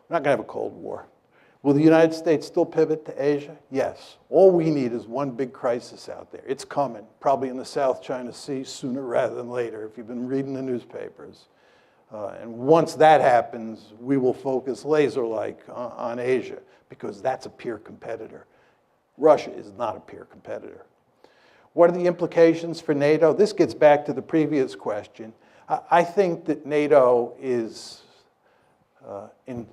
going to have a Cold War. Will the United States still pivot to Asia? Yes. All we need is one big crisis out there. It's coming, probably in the South China Sea sooner rather than later, if you've been reading the newspapers. And once that happens, we will focus laser-like on Asia, because that's a peer competitor. Russia is not a peer competitor. What are the implications for NATO? This gets back to the previous question. I think that NATO is in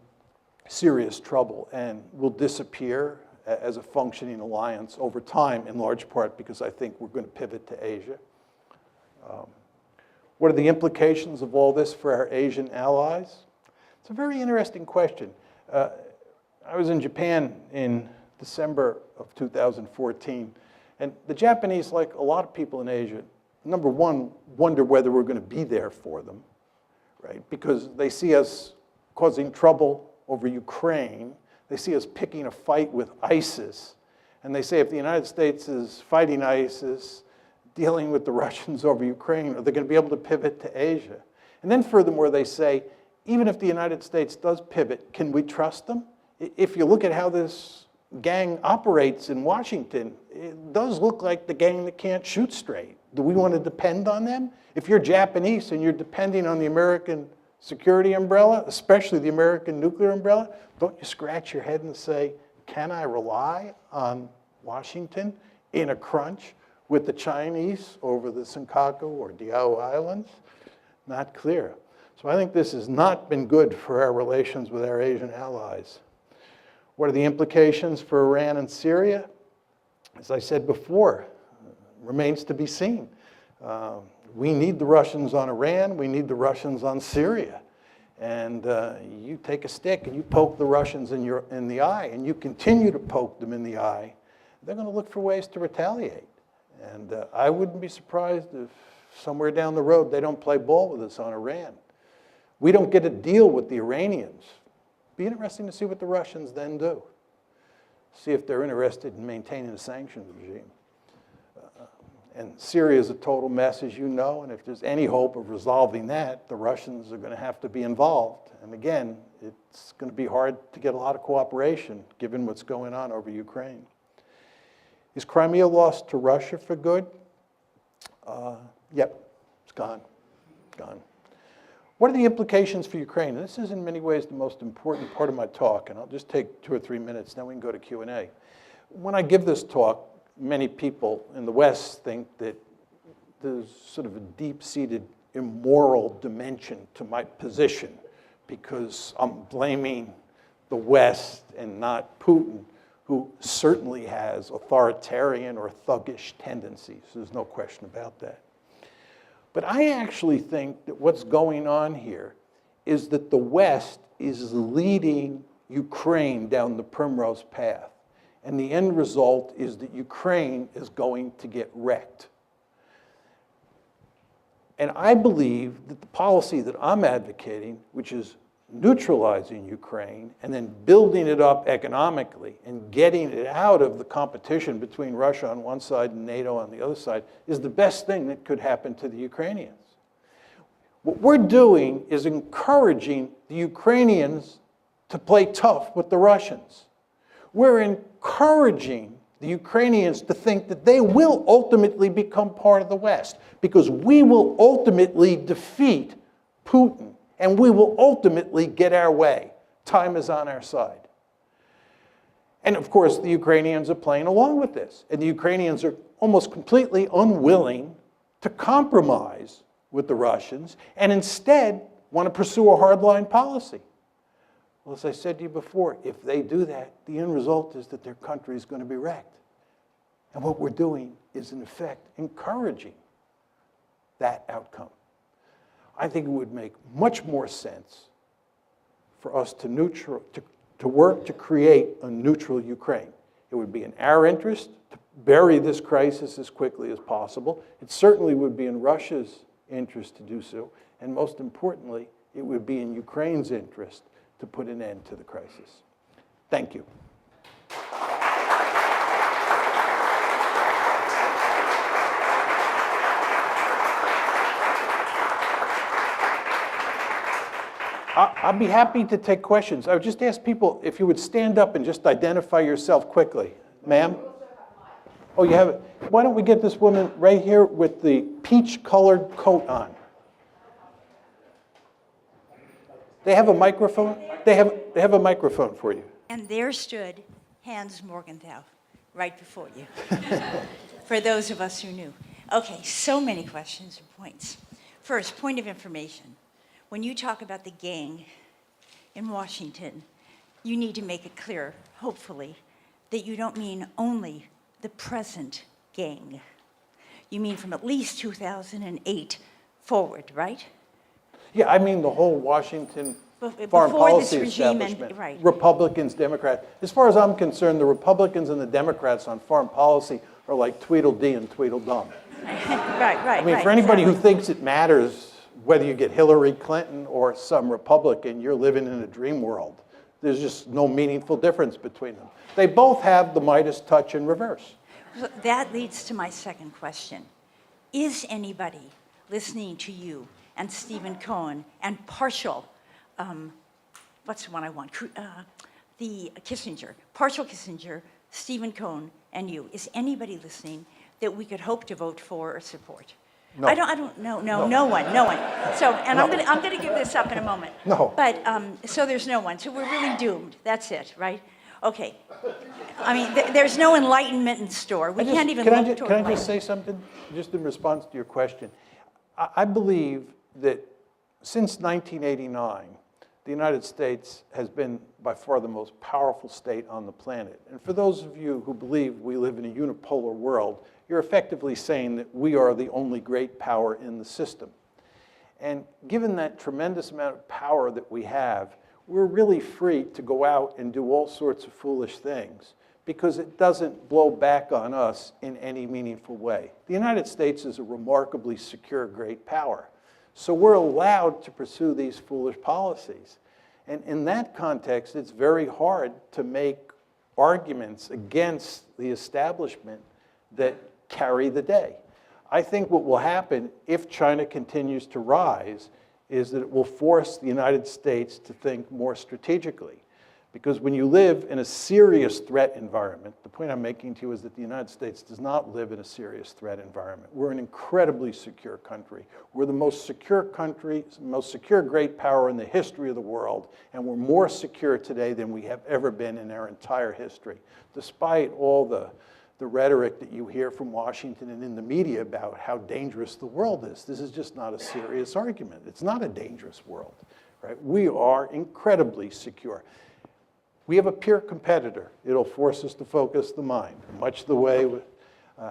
serious trouble and will disappear as a functioning alliance over time, in large part because I think we're going to pivot to Asia. What are the implications of all this for our Asian allies? It's a very interesting question. I was in Japan in December of 2014, and the Japanese, like a lot of people in Asia, number one, wonder whether we're going to be there for them, right? Because they see us causing trouble over Ukraine. They see us picking a fight with ISIS. And they say if the United States is fighting ISIS, dealing with the Russians over Ukraine, are they going to be able to pivot to Asia? And then furthermore, they say, even if the United States does pivot, can we trust them? If you look at how this gang operates in Washington, it does look like the gang that can't shoot straight. Do we want to depend on them? If you're Japanese and you're depending on the American security umbrella, especially the American nuclear umbrella, don't you scratch your head and say, can I rely on Washington in a crunch with the Chinese over the Senkaku or Diao Islands? Not clear. So I think this has not been good for our relations with our Asian allies. What are the implications for Iran and Syria? As I said before, remains to be seen. We need the Russians on Iran. We need the Russians on Syria. And you take a stick and you poke the Russians in the eye, and you continue to poke them in the eye, they're going to look for ways to retaliate. And I wouldn't be surprised if somewhere down the road they don't play ball with us on Iran. We don't get a deal with the Iranians. Be interesting to see what the Russians then do. See if they're interested in maintaining a sanctions regime. And Syria is a total mess, as you know, and if there's any hope of resolving that, the Russians are going to have to be involved. And again, it's going to be hard to get a lot of cooperation, given what's going on over Ukraine. Is Crimea lost to Russia for good? Yep, it's gone. Gone. What are the implications for Ukraine? And this is in many ways the most important part of my talk, and I'll just take 2 or 3 minutes, then we can go to Q&A. When I give this talk, many people in the West think that there's sort of a deep-seated immoral dimension to my position because I'm blaming the West and not Putin, who certainly has authoritarian or thuggish tendencies. There's no question about that. But I actually think that what's going on here is that the West is leading Ukraine down the primrose path. And the end result is that Ukraine is going to get wrecked. And I believe that the policy that I'm advocating, which is neutralizing Ukraine and then building it up economically and getting it out of the competition between Russia on one side and NATO on the other side, is the best thing that could happen to the Ukrainians. What we're doing is encouraging the Ukrainians to play tough with the Russians. We're encouraging the Ukrainians to think that they will ultimately become part of the West, because we will ultimately defeat Putin, and we will ultimately get our way. Time is on our side. And of course, the Ukrainians are playing along with this. And the Ukrainians are almost completely unwilling to compromise with the Russians, and instead want to pursue a hardline policy. Well, as I said to you before, if they do that, the end result is that their country is going to be wrecked. And what we're doing is, in effect, encouraging that outcome. I think it would make much more sense for us to work to create a neutral Ukraine. It would be in our interest to bury this crisis as quickly as possible. It certainly would be in Russia's interest to do so. And most importantly, it would be in Ukraine's interest to put an end to the crisis. Thank you. I'd be happy to take questions. I would just ask people if you would stand up and just identify yourself quickly. Ma'am? Oh, you have it. Why don't we get this woman right here with the peach-colored coat on? They have a microphone? They have a microphone for you. And there stood Hans Morgenthau, right before you, for those of us who knew. Okay, so many questions and points. First, point of information. When you talk about the gang in Washington, you need to make it clear, hopefully, that you don't mean only the present gang. You mean from at least 2008 forward, right? Yeah, I mean the whole Washington foreign Before policy this regime establishment. right. Republicans, Democrats. As far as I'm concerned, the Republicans and the Democrats on foreign policy are like Tweedledee and Tweedledum. Right. I mean, for anybody who thinks it matters whether you get Hillary Clinton or some Republican, you're living in a dream world. There's just no meaningful difference between them. They both have the Midas touch in reverse. So that leads to my second question. Is anybody listening to you and Stephen Cohen and partial, what's the one I want? The Kissinger, partial Kissinger, Stephen Cohen, and you. Is anybody listening that we could hope to vote for or support? No. I don't know. No one. So, and No. I'm gonna give this up in a moment. No. But so there's no one. So we're really doomed. That's it, right? Okay. I mean, there's no enlightenment in store. We can't even look toward Can I just say something, just in response to your question? I believe that since 1989, the United States has been by far the most powerful state on the planet. And for those of you who believe we live in a unipolar world, you're effectively saying that we are the only great power in the system. And given that tremendous amount of power that we have, we're really free to go out and do all sorts of foolish things because it doesn't blow back on us in any meaningful way. The United States is a remarkably secure great power. So we're allowed to pursue these foolish policies. And in that context, it's very hard to make arguments against the establishment that carry the day. I think what will happen if China continues to rise is that it will force the United States to think more strategically. Because when you live in a serious threat environment, the point I'm making to you is that the United States does not live in a serious threat environment. We're an incredibly secure country. We're the most secure country, most secure great power in the history of the world, and we're more secure today than we have ever been in our entire history, despite all the rhetoric that you hear from Washington and in the media about how dangerous the world is. This is just not a serious argument. It's not a dangerous world, right? We are incredibly secure. We have a peer competitor. It'll force us to focus the mind, much the way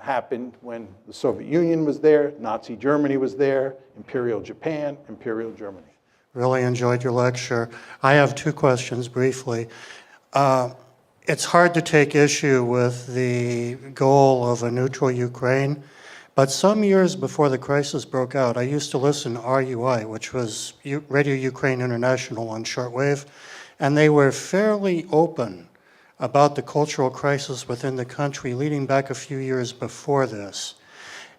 happened when the Soviet Union was there, Nazi Germany was there, Imperial Japan, Imperial Germany. Really enjoyed your lecture. I have two questions briefly. It's hard to take issue with the goal of a neutral Ukraine, but some years before the crisis broke out, I used to listen to RUI, which was Radio Ukraine International on shortwave, and they were fairly open about the cultural crisis within the country leading back a few years before this.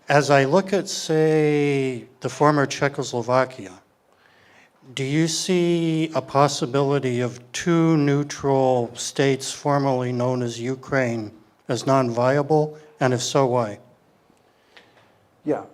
As I look at, say, the former Czechoslovakia, do you see a possibility of two neutral states formerly known as Ukraine as non-viable? And if so, why? Yeah.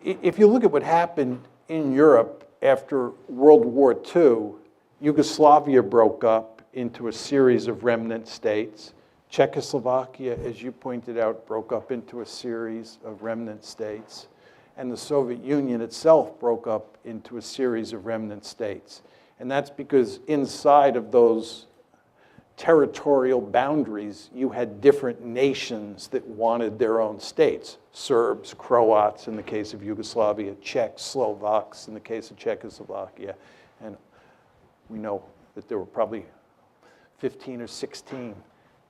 If you look at what happened in Europe after World War II, Yugoslavia broke up into a series of remnant states. Czechoslovakia, as you pointed out, broke up into a series of remnant states. And the Soviet Union itself broke up into a series of remnant states. And that's because inside of those territorial boundaries, you had different nations that wanted their own states. Serbs, Croats in the case of Yugoslavia, Czechs, Slovaks in the case of Czechoslovakia. And we know that there were probably 15 or 16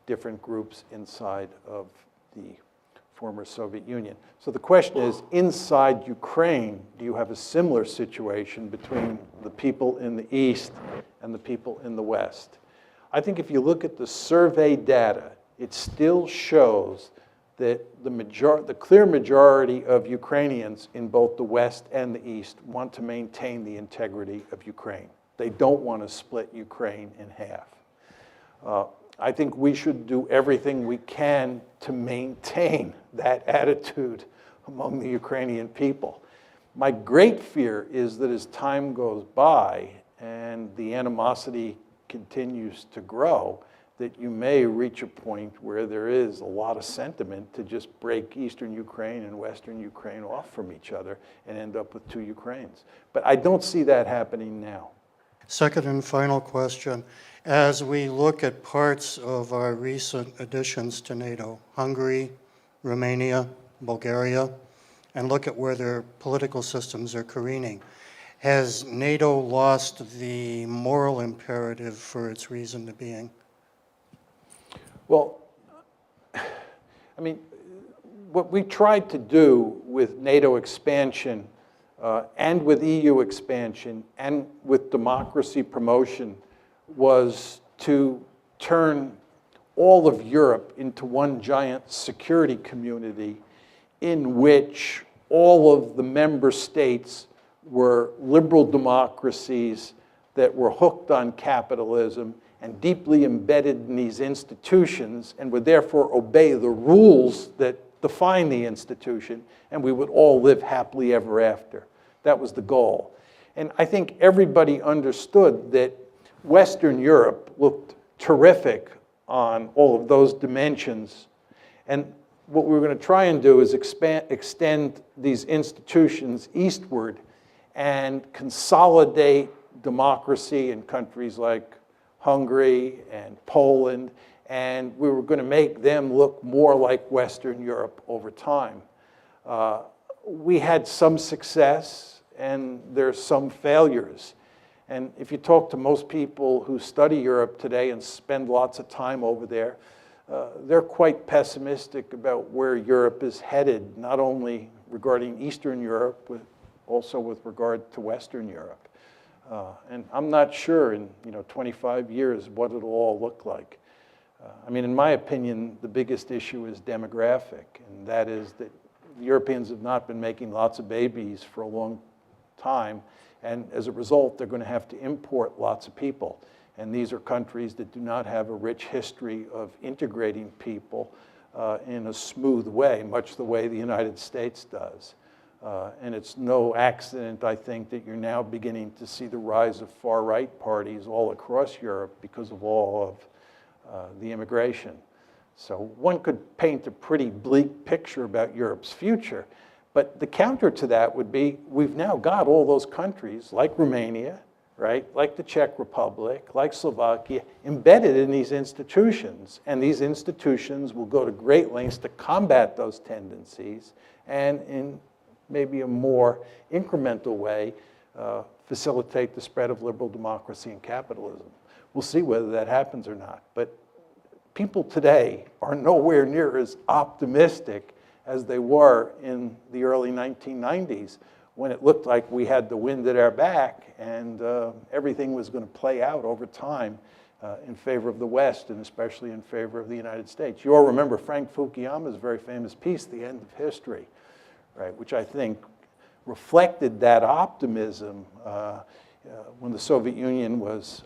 different groups inside of the former Soviet Union. So the question is, inside Ukraine, do you have a similar situation between the people in the East and the people in the West? I think if you look at the survey data, it still shows that the clear majority of Ukrainians in both the West and the East want to maintain the integrity of Ukraine. They don't want to split Ukraine in half. I think we should do everything we can to maintain that attitude among the Ukrainian people. My great fear is that as time goes by and the animosity continues to grow, that you may reach a point where there is a lot of sentiment to just break Eastern Ukraine and Western Ukraine off from each other and end up with two Ukraines. But I don't see that happening now. Second and final question. As we look at parts of our recent additions to NATO, Hungary, Romania, Bulgaria, and look at where their political systems are careening, has NATO lost the moral imperative for its reason to being? Well, I mean, what we tried to do with NATO expansion and with EU expansion and with democracy promotion was to turn all of Europe into one giant security community in which all of the member states were liberal democracies that were hooked on capitalism and deeply embedded in these institutions and would therefore obey the rules that define the institution, and we would all live happily ever after. That was the goal. And I think everybody understood that Western Europe looked terrific on all of those dimensions. And what we were going to try and do is extend these institutions eastward and consolidate democracy in countries like Hungary and Poland, and we were going to make them look more like Western Europe over time. We had some success, and there's some failures. And if you talk to most people who study Europe today and spend lots of time over there, they're quite pessimistic about where Europe is headed, not only regarding Eastern Europe, but also with regard to Western Europe. And I'm not sure in 25 years what it'll all look like. I mean, in my opinion, the biggest issue is demographic, and that is that the Europeans have not been making lots of babies for a long time, and as a result, they're going to have to import lots of people. And these are countries that do not have a rich history of integrating people in a smooth way, much the way the United States does. And it's no accident, I think, that you're now beginning to see the rise of far-right parties all across Europe because of all of the immigration. So one could paint a pretty bleak picture about Europe's future. But the counter to that would be, we've now got all those countries, like Romania, right, like the Czech Republic, like Slovakia, embedded in these institutions. And these institutions will go to great lengths to combat those tendencies and in maybe a more incremental way, facilitate the spread of liberal democracy and capitalism. We'll see whether that happens or not. But people today are nowhere near as optimistic as they were in the early 1990s, when it looked like we had the wind at our back and everything was going to play out over time in favor of the West, and especially in favor of the United States. You all remember Frank Fukuyama's very famous piece, The End of History, right, which I think reflected that optimism when the Soviet Union was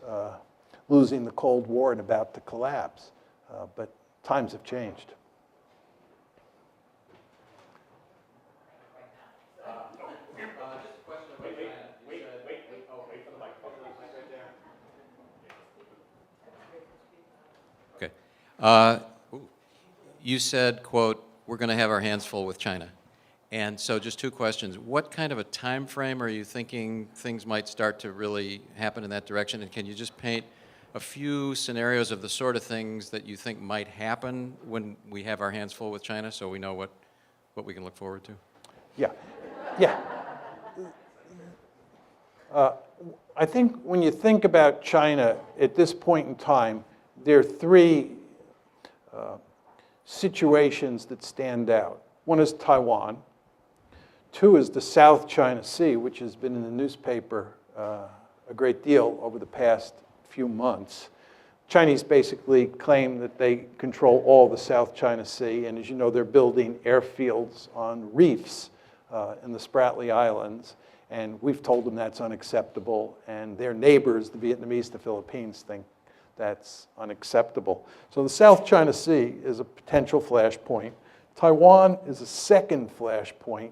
losing the Cold War and about to collapse. But times have changed. Okay. You said, quote, we're going to have our hands full with China. And so just two questions. What kind of a time frame are you thinking things might start to really happen in that direction? And can you just paint a few scenarios of the sort of things that you think might happen when we have our hands full with China so we know what we can look forward to? Yeah. Yeah. I think when you think about China at this point in time, there are three situations that stand out. One is Taiwan. Two is the South China Sea, which has been in the newspaper a great deal over the past few months. Chinese basically claim that they control all the South China Sea, and as you know, they're building airfields on reefs in the Spratly Islands, and we've told them that's unacceptable, and their neighbors, the Vietnamese, the Philippines, think that's unacceptable. So the South China Sea is a potential flashpoint. Taiwan is a second flashpoint.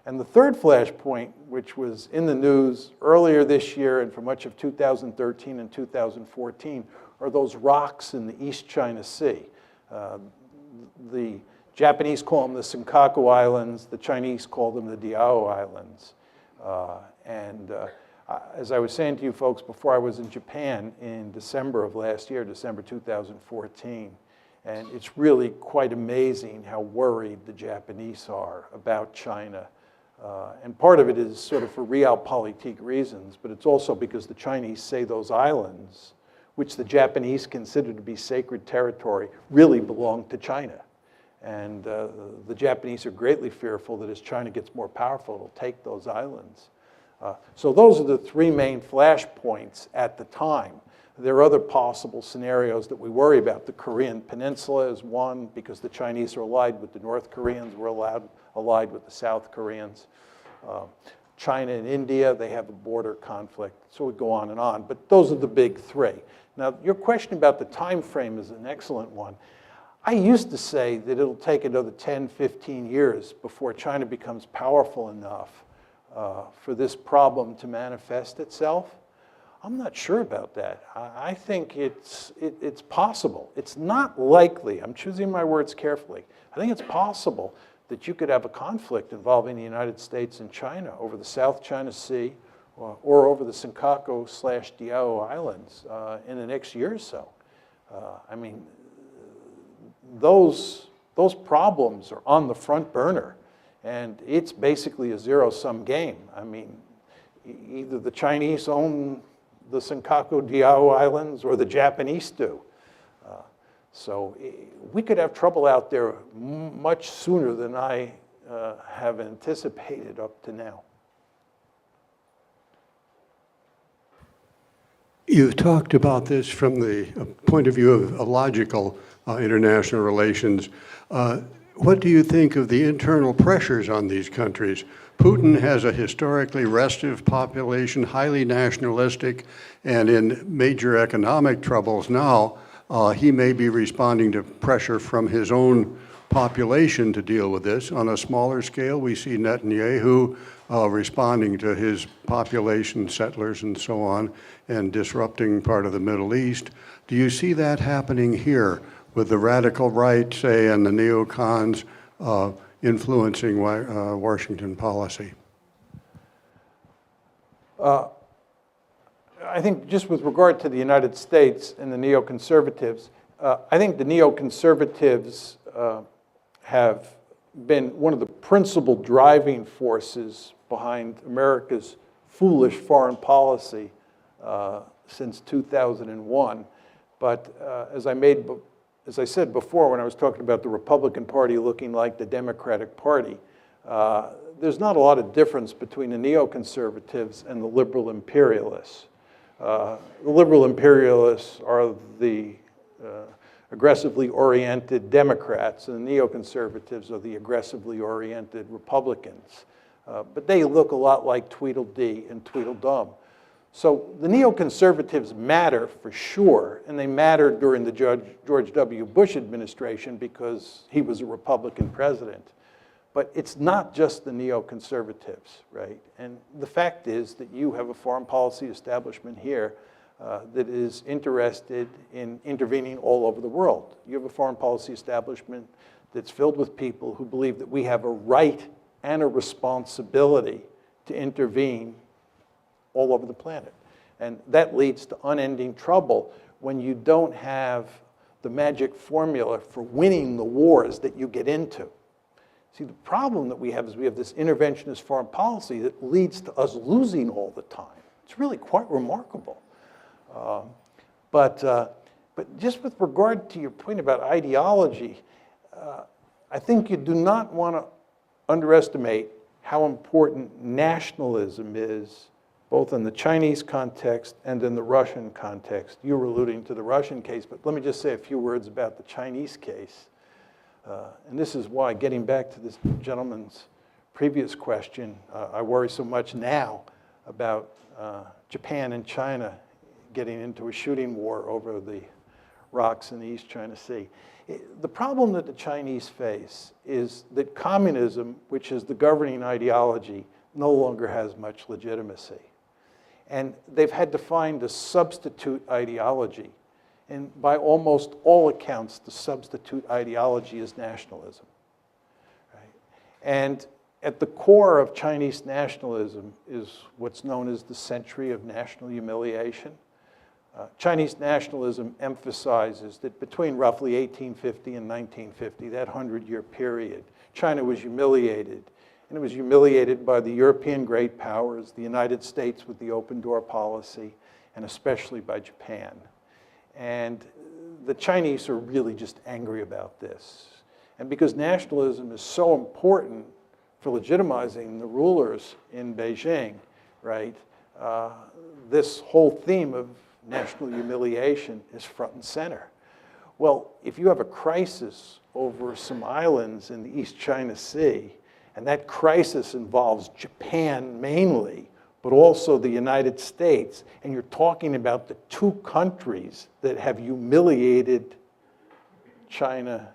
And the third flashpoint, which was in the news earlier this year and for much of 2013 and 2014, are those rocks in the East China Sea. The Japanese call them the Senkaku Islands. The Chinese call them the Diao Islands. As I was saying to you folks before, I was in Japan in December of last year, December 2014. And it's really quite amazing how worried the Japanese are about China. And part of it is sort of for realpolitik reasons, but it's also because the Chinese say those islands, which the Japanese consider to be sacred territory, really belong to China. And the Japanese are greatly fearful that as China gets more powerful, it'll take those islands. So those are the three main flashpoints at the time. There are other possible scenarios that we worry about. The Korean Peninsula is one, because the Chinese are allied with the North Koreans. We're allied with the South Koreans. China and India, they have a border conflict. So we go on and on. But those are the big three. Now, your question about the time frame is an excellent one. I used to say that it'll take another 10, 15 years before China becomes powerful enough for this problem to manifest itself. I'm not sure about that. I think it's possible. It's not likely. I'm choosing my words carefully. I think it's possible that you could have a conflict involving the United States and China over the South China Sea or over the Senkaku/Diao Islands in the next year or so. I mean, those problems are on the front burner, and it's basically a zero-sum game. I mean, either the Chinese own the Senkaku-Diao Islands or the Japanese do. So we could have trouble out there much sooner than I have anticipated up to now. You've talked about this from the point of view of logical international relations. What do you think of the internal pressures on these countries? Putin has a historically restive population, highly nationalistic, and in major economic troubles now, he may be responding to pressure from his own population to deal with this. On a smaller scale, we see Netanyahu responding to his population, settlers and so on, and disrupting part of the Middle East. Do you see that happening here with the radical right, say, and the neocons influencing Washington policy? I think just with regard to the United States and the neoconservatives, I think the neoconservatives have been one of the principal driving forces behind America's foolish foreign policy since 2001. But as I said before when I was talking about the Republican Party looking like the Democratic Party, there's not a lot of difference between the neoconservatives and the liberal imperialists. The liberal imperialists are the aggressively oriented Democrats, and the neoconservatives are the aggressively oriented Republicans. But they look a lot like Tweedledee and Tweedledum. So the neoconservatives matter for sure, and they mattered during the George W. Bush administration because he was a Republican president. But it's not just the neoconservatives, right? And the fact is that you have a foreign policy establishment here that is interested in intervening all over the world. You have a foreign policy establishment that's filled with people who believe that we have a right and a responsibility to intervene all over the planet. And that leads to unending trouble when you don't have the magic formula for winning the wars that you get into. See, the problem that we have is we have this interventionist foreign policy that leads to us losing all the time. It's really quite remarkable. But just with regard to your point about ideology, I think you do not want to underestimate how important nationalism is, both in the Chinese context and in the Russian context. You were alluding to the Russian case, but let me just say a few words about the Chinese case. And this is why, getting back to this gentleman's previous question, I worry so much now about Japan and China getting into a shooting war over the rocks in the East China Sea. The problem that the Chinese face is that communism, which is the governing ideology, no longer has much legitimacy. And they've had to find a substitute ideology. And by almost all accounts, the substitute ideology is nationalism. Right? And at the core of Chinese nationalism is what's known as the century of national humiliation. Chinese nationalism emphasizes that between roughly 1850 and 1950, that 100-year period, China was humiliated. And it was humiliated by the European great powers, the United States with the open door policy, and especially by Japan. And the Chinese are really just angry about this. And because nationalism is so important for legitimizing the rulers in Beijing, right, this whole theme of national humiliation is front and center. Well, if you have a crisis over some islands in the East China Sea, and that crisis involves Japan mainly, but also the United States, and you're talking about the two countries that have humiliated China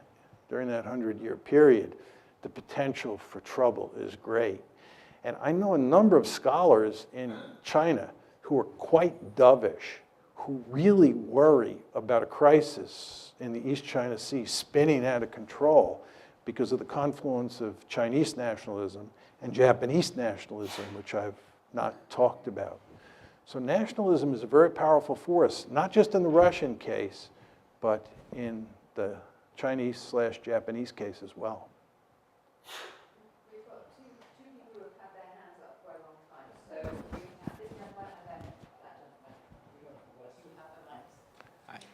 during that 100-year period, the potential for trouble is great. And I know a number of scholars in China who are quite dovish, who really worry about a crisis in the East China Sea spinning out of control because of the confluence of Chinese nationalism and Japanese nationalism, which I've not talked about. So nationalism is a very powerful force, not just in the Russian case, but in the Chinese/Japanese case as well. We've got two people who have had their hands up for a long time. So we have this gentleman and then that gentleman. You have the mics.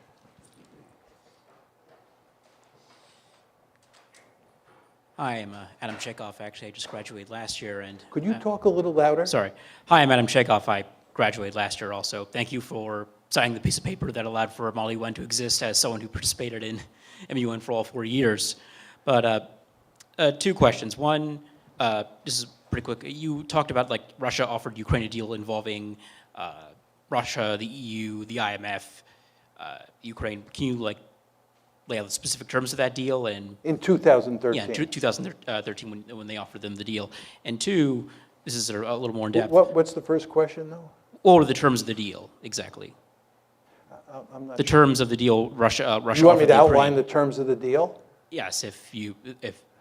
Hi, I'm Adam Chekhov. Actually, I just graduated last year, and Could you talk a little louder? sorry. Hi, I'm Adam Chekhov. I graduated last year also. Thank you for signing the piece of paper that allowed for Model UN to exist as someone who participated in MUN for all 4 years. But two questions. One, this is pretty quick. You talked about like Russia offered Ukraine a deal involving Russia, the EU, the IMF, Ukraine. Can you like lay out the specific terms of that deal? And In 2013. yeah, 2013 when they offered them the deal. And two, this is a little more in depth. What's the first question, though? What are the terms of the deal exactly? I'm not The terms of the deal Russia You want me offered to the outline Ukraine. the terms of the deal? Yes, if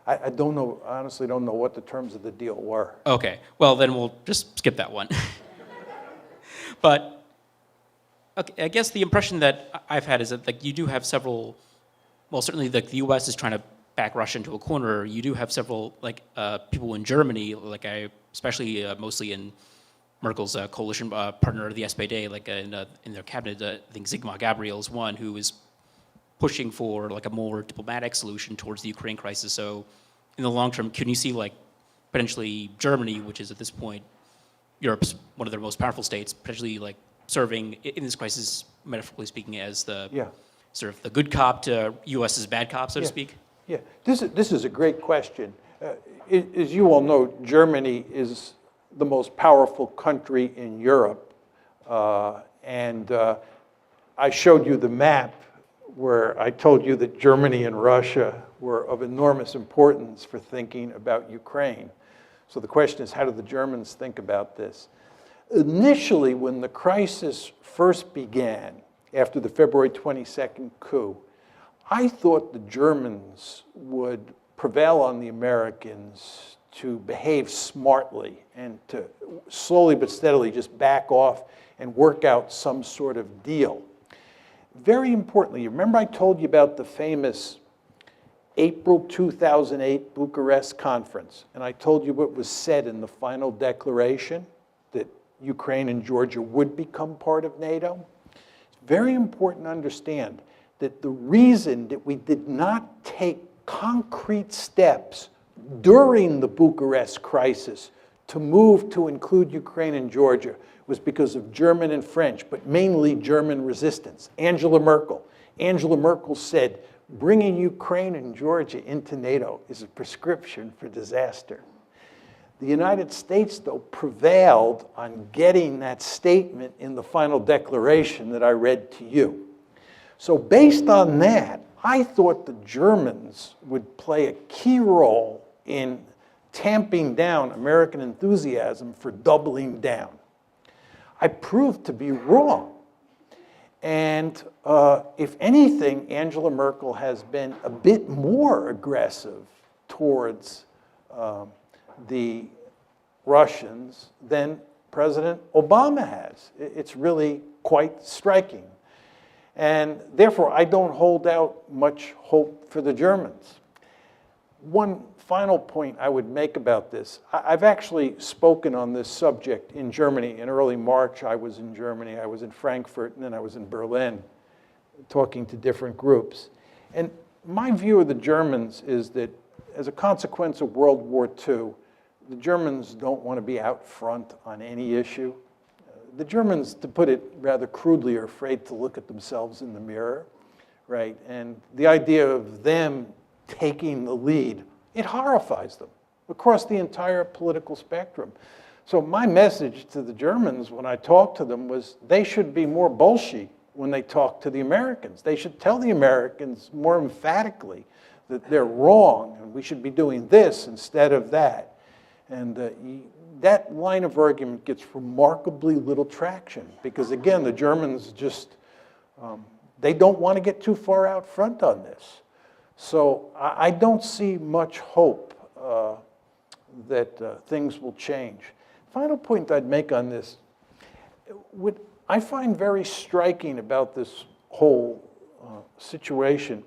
I don't know, I honestly don't know what the terms of the deal were. okay, well then we'll just skip that one. But okay, I guess the impression that I've had is that like you do have several. Well, certainly like the U.S. is trying to back Russia into a corner. You do have several like people in Germany, like especially mostly in Merkel's coalition partner, the SPD, like in their cabinet, I think Sigmar Gabriel is one who is pushing for like a more diplomatic solution towards the Ukraine crisis. So in the long term, can you see like potentially Germany, which is at this point Europe's one of their most powerful states, potentially like serving in this crisis, metaphorically speaking, as the sort of the good cop to U.S.'s bad cop, so to speak? Yeah, this is a great question. As you all know, Germany is the most powerful country in Europe. I showed you the map where I told you that Germany and Russia were of enormous importance for thinking about Ukraine. So the question is, how do the Germans think about this? Initially, when the crisis first began, after the February 22nd coup, I thought the Germans would prevail on the Americans to behave smartly and to slowly but steadily just back off and work out some sort of deal. Very importantly, you remember I told you about the famous April 2008 Bucharest conference, and I told you what was said in the final declaration, that Ukraine and Georgia would become part of NATO? It's very important to understand that the reason that we did not take concrete steps during the Bucharest crisis to move to include Ukraine and Georgia was because of German and French, but mainly German resistance. Angela Merkel said, bringing Ukraine and Georgia into NATO is a prescription for disaster. The United States, though, prevailed on getting that statement in the final declaration that I read to you. So based on that, I thought the Germans would play a key role in tamping down American enthusiasm for doubling down. I proved to be wrong. And if anything, Angela Merkel has been a bit more aggressive towards the Russians than President Obama has. It's really quite striking. And therefore, I don't hold out much hope for the Germans. One final point I would make about this, I've actually spoken on this subject in Germany. In early March, I was in Germany, I was in Frankfurt, and then I was in Berlin, talking to different groups. And my view of the Germans is that as a consequence of World War II, the Germans don't want to be out front on any issue. The Germans, to put it rather crudely, are afraid to look at themselves in the mirror, right? And the idea of them taking the lead, it horrifies them across the entire political spectrum. So my message to the Germans when I talked to them was they should be more bolshy when they talk to the Americans. They should tell the Americans more emphatically that they're wrong and we should be doing this instead of that. And that line of argument gets remarkably little traction because, again, the Germans just, they don't want to get too far out front on this. So I don't see much hope that things will change. Final point I'd make on this, what I find very striking about this whole situation,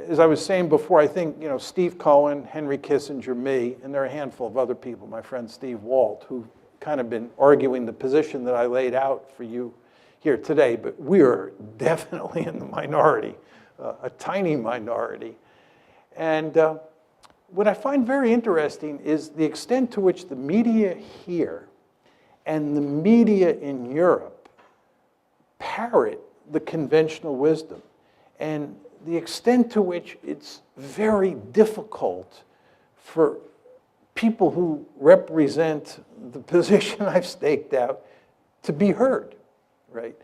as I was saying before, I think Steve Cohen, Henry Kissinger, me, and there are a handful of other people, my friend Steve Walt, who've kind of been arguing the position that I laid out for you here today, but we are definitely in the minority, a tiny minority. And what I find very interesting is the extent to which the media here and the media in Europe parrot the conventional wisdom, and the extent to which it's very difficult for people who represent the position I've staked out to be heard, right?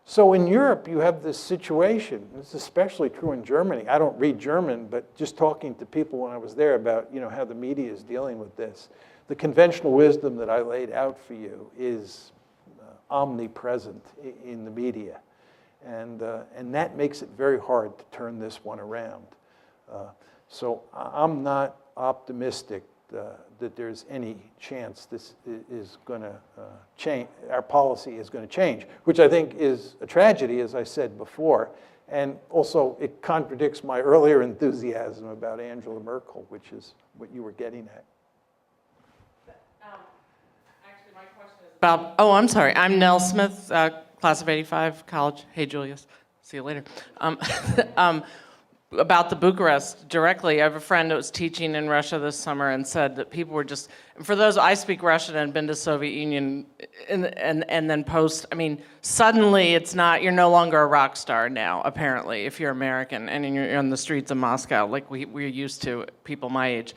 So in Europe, you have this situation, it's especially true in Germany. I don't read German, but just talking to people when I was there about how the media is dealing with this, the conventional wisdom that I laid out for you is omnipresent in the media. And that makes it very hard to turn this one around. So I'm not optimistic that there's any chance this is going to change, our policy is going to change, which I think is a tragedy, as I said before. And also, it contradicts my earlier enthusiasm about Angela Merkel, which is what you were getting at. Actually, my question is about, I'm sorry. I'm Nell Smith, class of 85, college. Hey, Julius. See you later. About the Bucharest directly, I have a friend that was teaching in Russia this summer and said that people were just, for those, I speak Russian and been to Soviet Union and then post, suddenly it's not, you're no longer a rock star now, apparently, if you're American and you're on the streets of Moscow, like we're used to, people my age.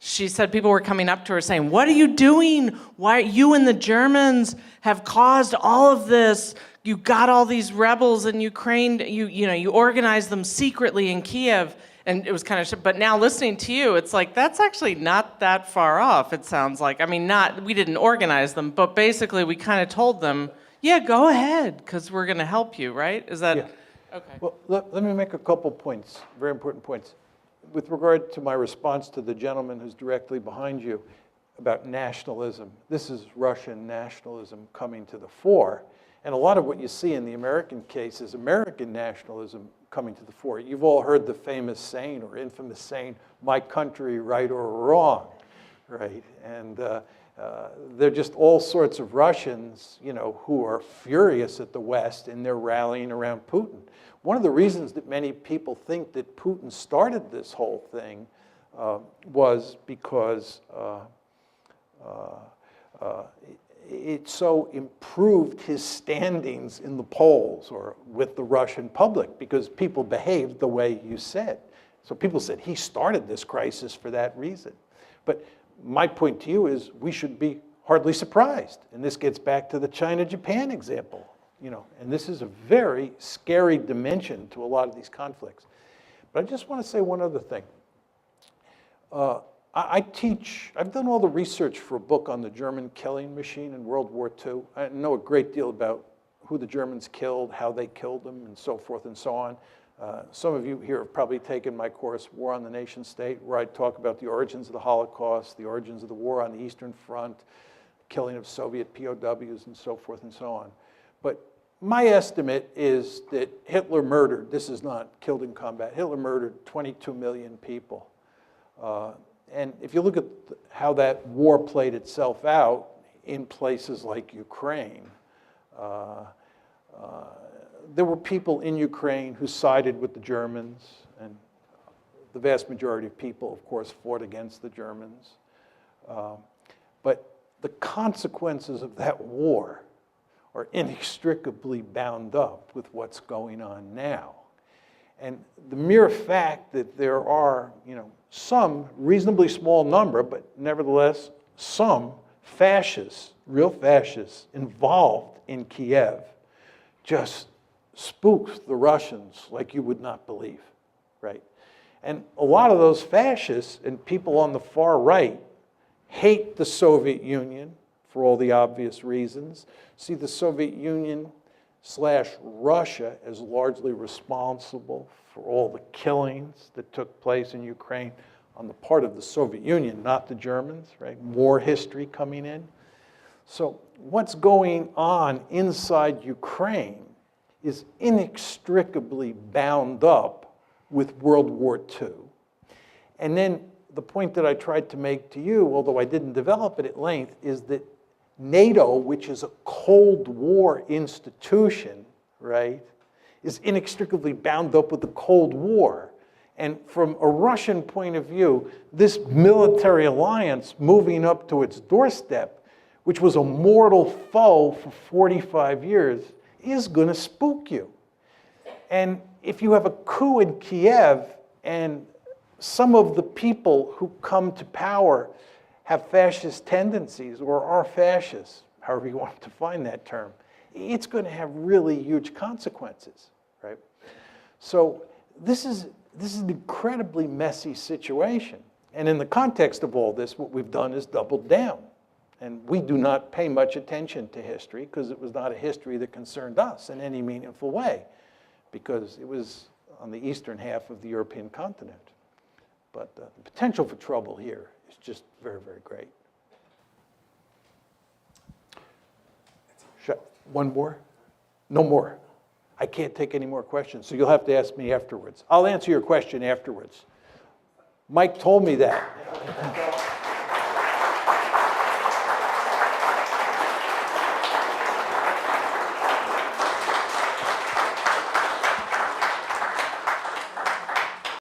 she said people were coming up to her saying, "What are you doing? Why you and the Germans have caused all of this? You got all these rebels in Ukraine. You organized them secretly in Kiev." And it was kind of, but now listening to you, it's like, that's actually not that far off, it sounds like. I mean, we didn't organize them, but basically we kind of told them, yeah, go ahead, because we're going to help you, right? Is that, Yeah. okay. Well, let me make a couple points, very important points. With regard to my response to the gentleman who's directly behind you about nationalism, this is Russian nationalism coming to the fore. And a lot of what you see in the American case is American nationalism coming to the fore. You've all heard the famous saying or infamous saying, "My country, right or wrong," right? And there are just all sorts of Russians, who are furious at the West, and they're rallying around Putin. One of the reasons that many people think that Putin started this whole thing was because it so improved his standings in the polls or with the Russian public because people behaved the way you said. So people said he started this crisis for that reason. But my point to you is we should be hardly surprised. And this gets back to the China-Japan example. And this is a very scary dimension to a lot of these conflicts. But I just want to say one other thing. I've done all the research for a book on the German killing machine in World War II. I know a great deal about who the Germans killed, how they killed them, and so forth and so on. Some of you here have probably taken my course, War on the Nation State, where I talk about the origins of the Holocaust, the origins of the war on the Eastern Front, killing of Soviet POWs, and so forth and so on. But my estimate is that Hitler murdered, this is not killed in combat, Hitler murdered 22 million people. And if you look at how that war played itself out in places like Ukraine, there were people in Ukraine who sided with the Germans, and the vast majority of people, of course, fought against the Germans. But the consequences of that war are inextricably bound up with what's going on now. And the mere fact that there are, some reasonably small number, but nevertheless some fascists, real fascists, involved in Kiev just spooks the Russians like you would not believe, right? And a lot of those fascists and people on the far right hate the Soviet Union for all the obvious reasons, see the Soviet Union / Russia as largely responsible for all the killings that took place in Ukraine on the part of the Soviet Union, not the Germans, right? War history coming in. So what's going on inside Ukraine is inextricably bound up with World War II. And then the point that I tried to make to you, although I didn't develop it at length, is that NATO, which is a Cold War institution, right, is inextricably bound up with the Cold War. And from a Russian point of view, this military alliance moving up to its doorstep, which was a mortal foe for 45 years, is going to spook you. And if you have a coup in Kiev and some of the people who come to power have fascist tendencies or are fascists, however you want to define that term, it's going to have really huge consequences, right? So this is an incredibly messy situation. And in the context of all this, what we've done is doubled down. And we do not pay much attention to history because it was not a history that concerned us in any meaningful way, because it was on the eastern half of the European continent. But the potential for trouble here is just very, very great. One more? No more. I can't take any more questions, so you'll have to ask me afterwards. I'll answer your question afterwards. Mike told me that.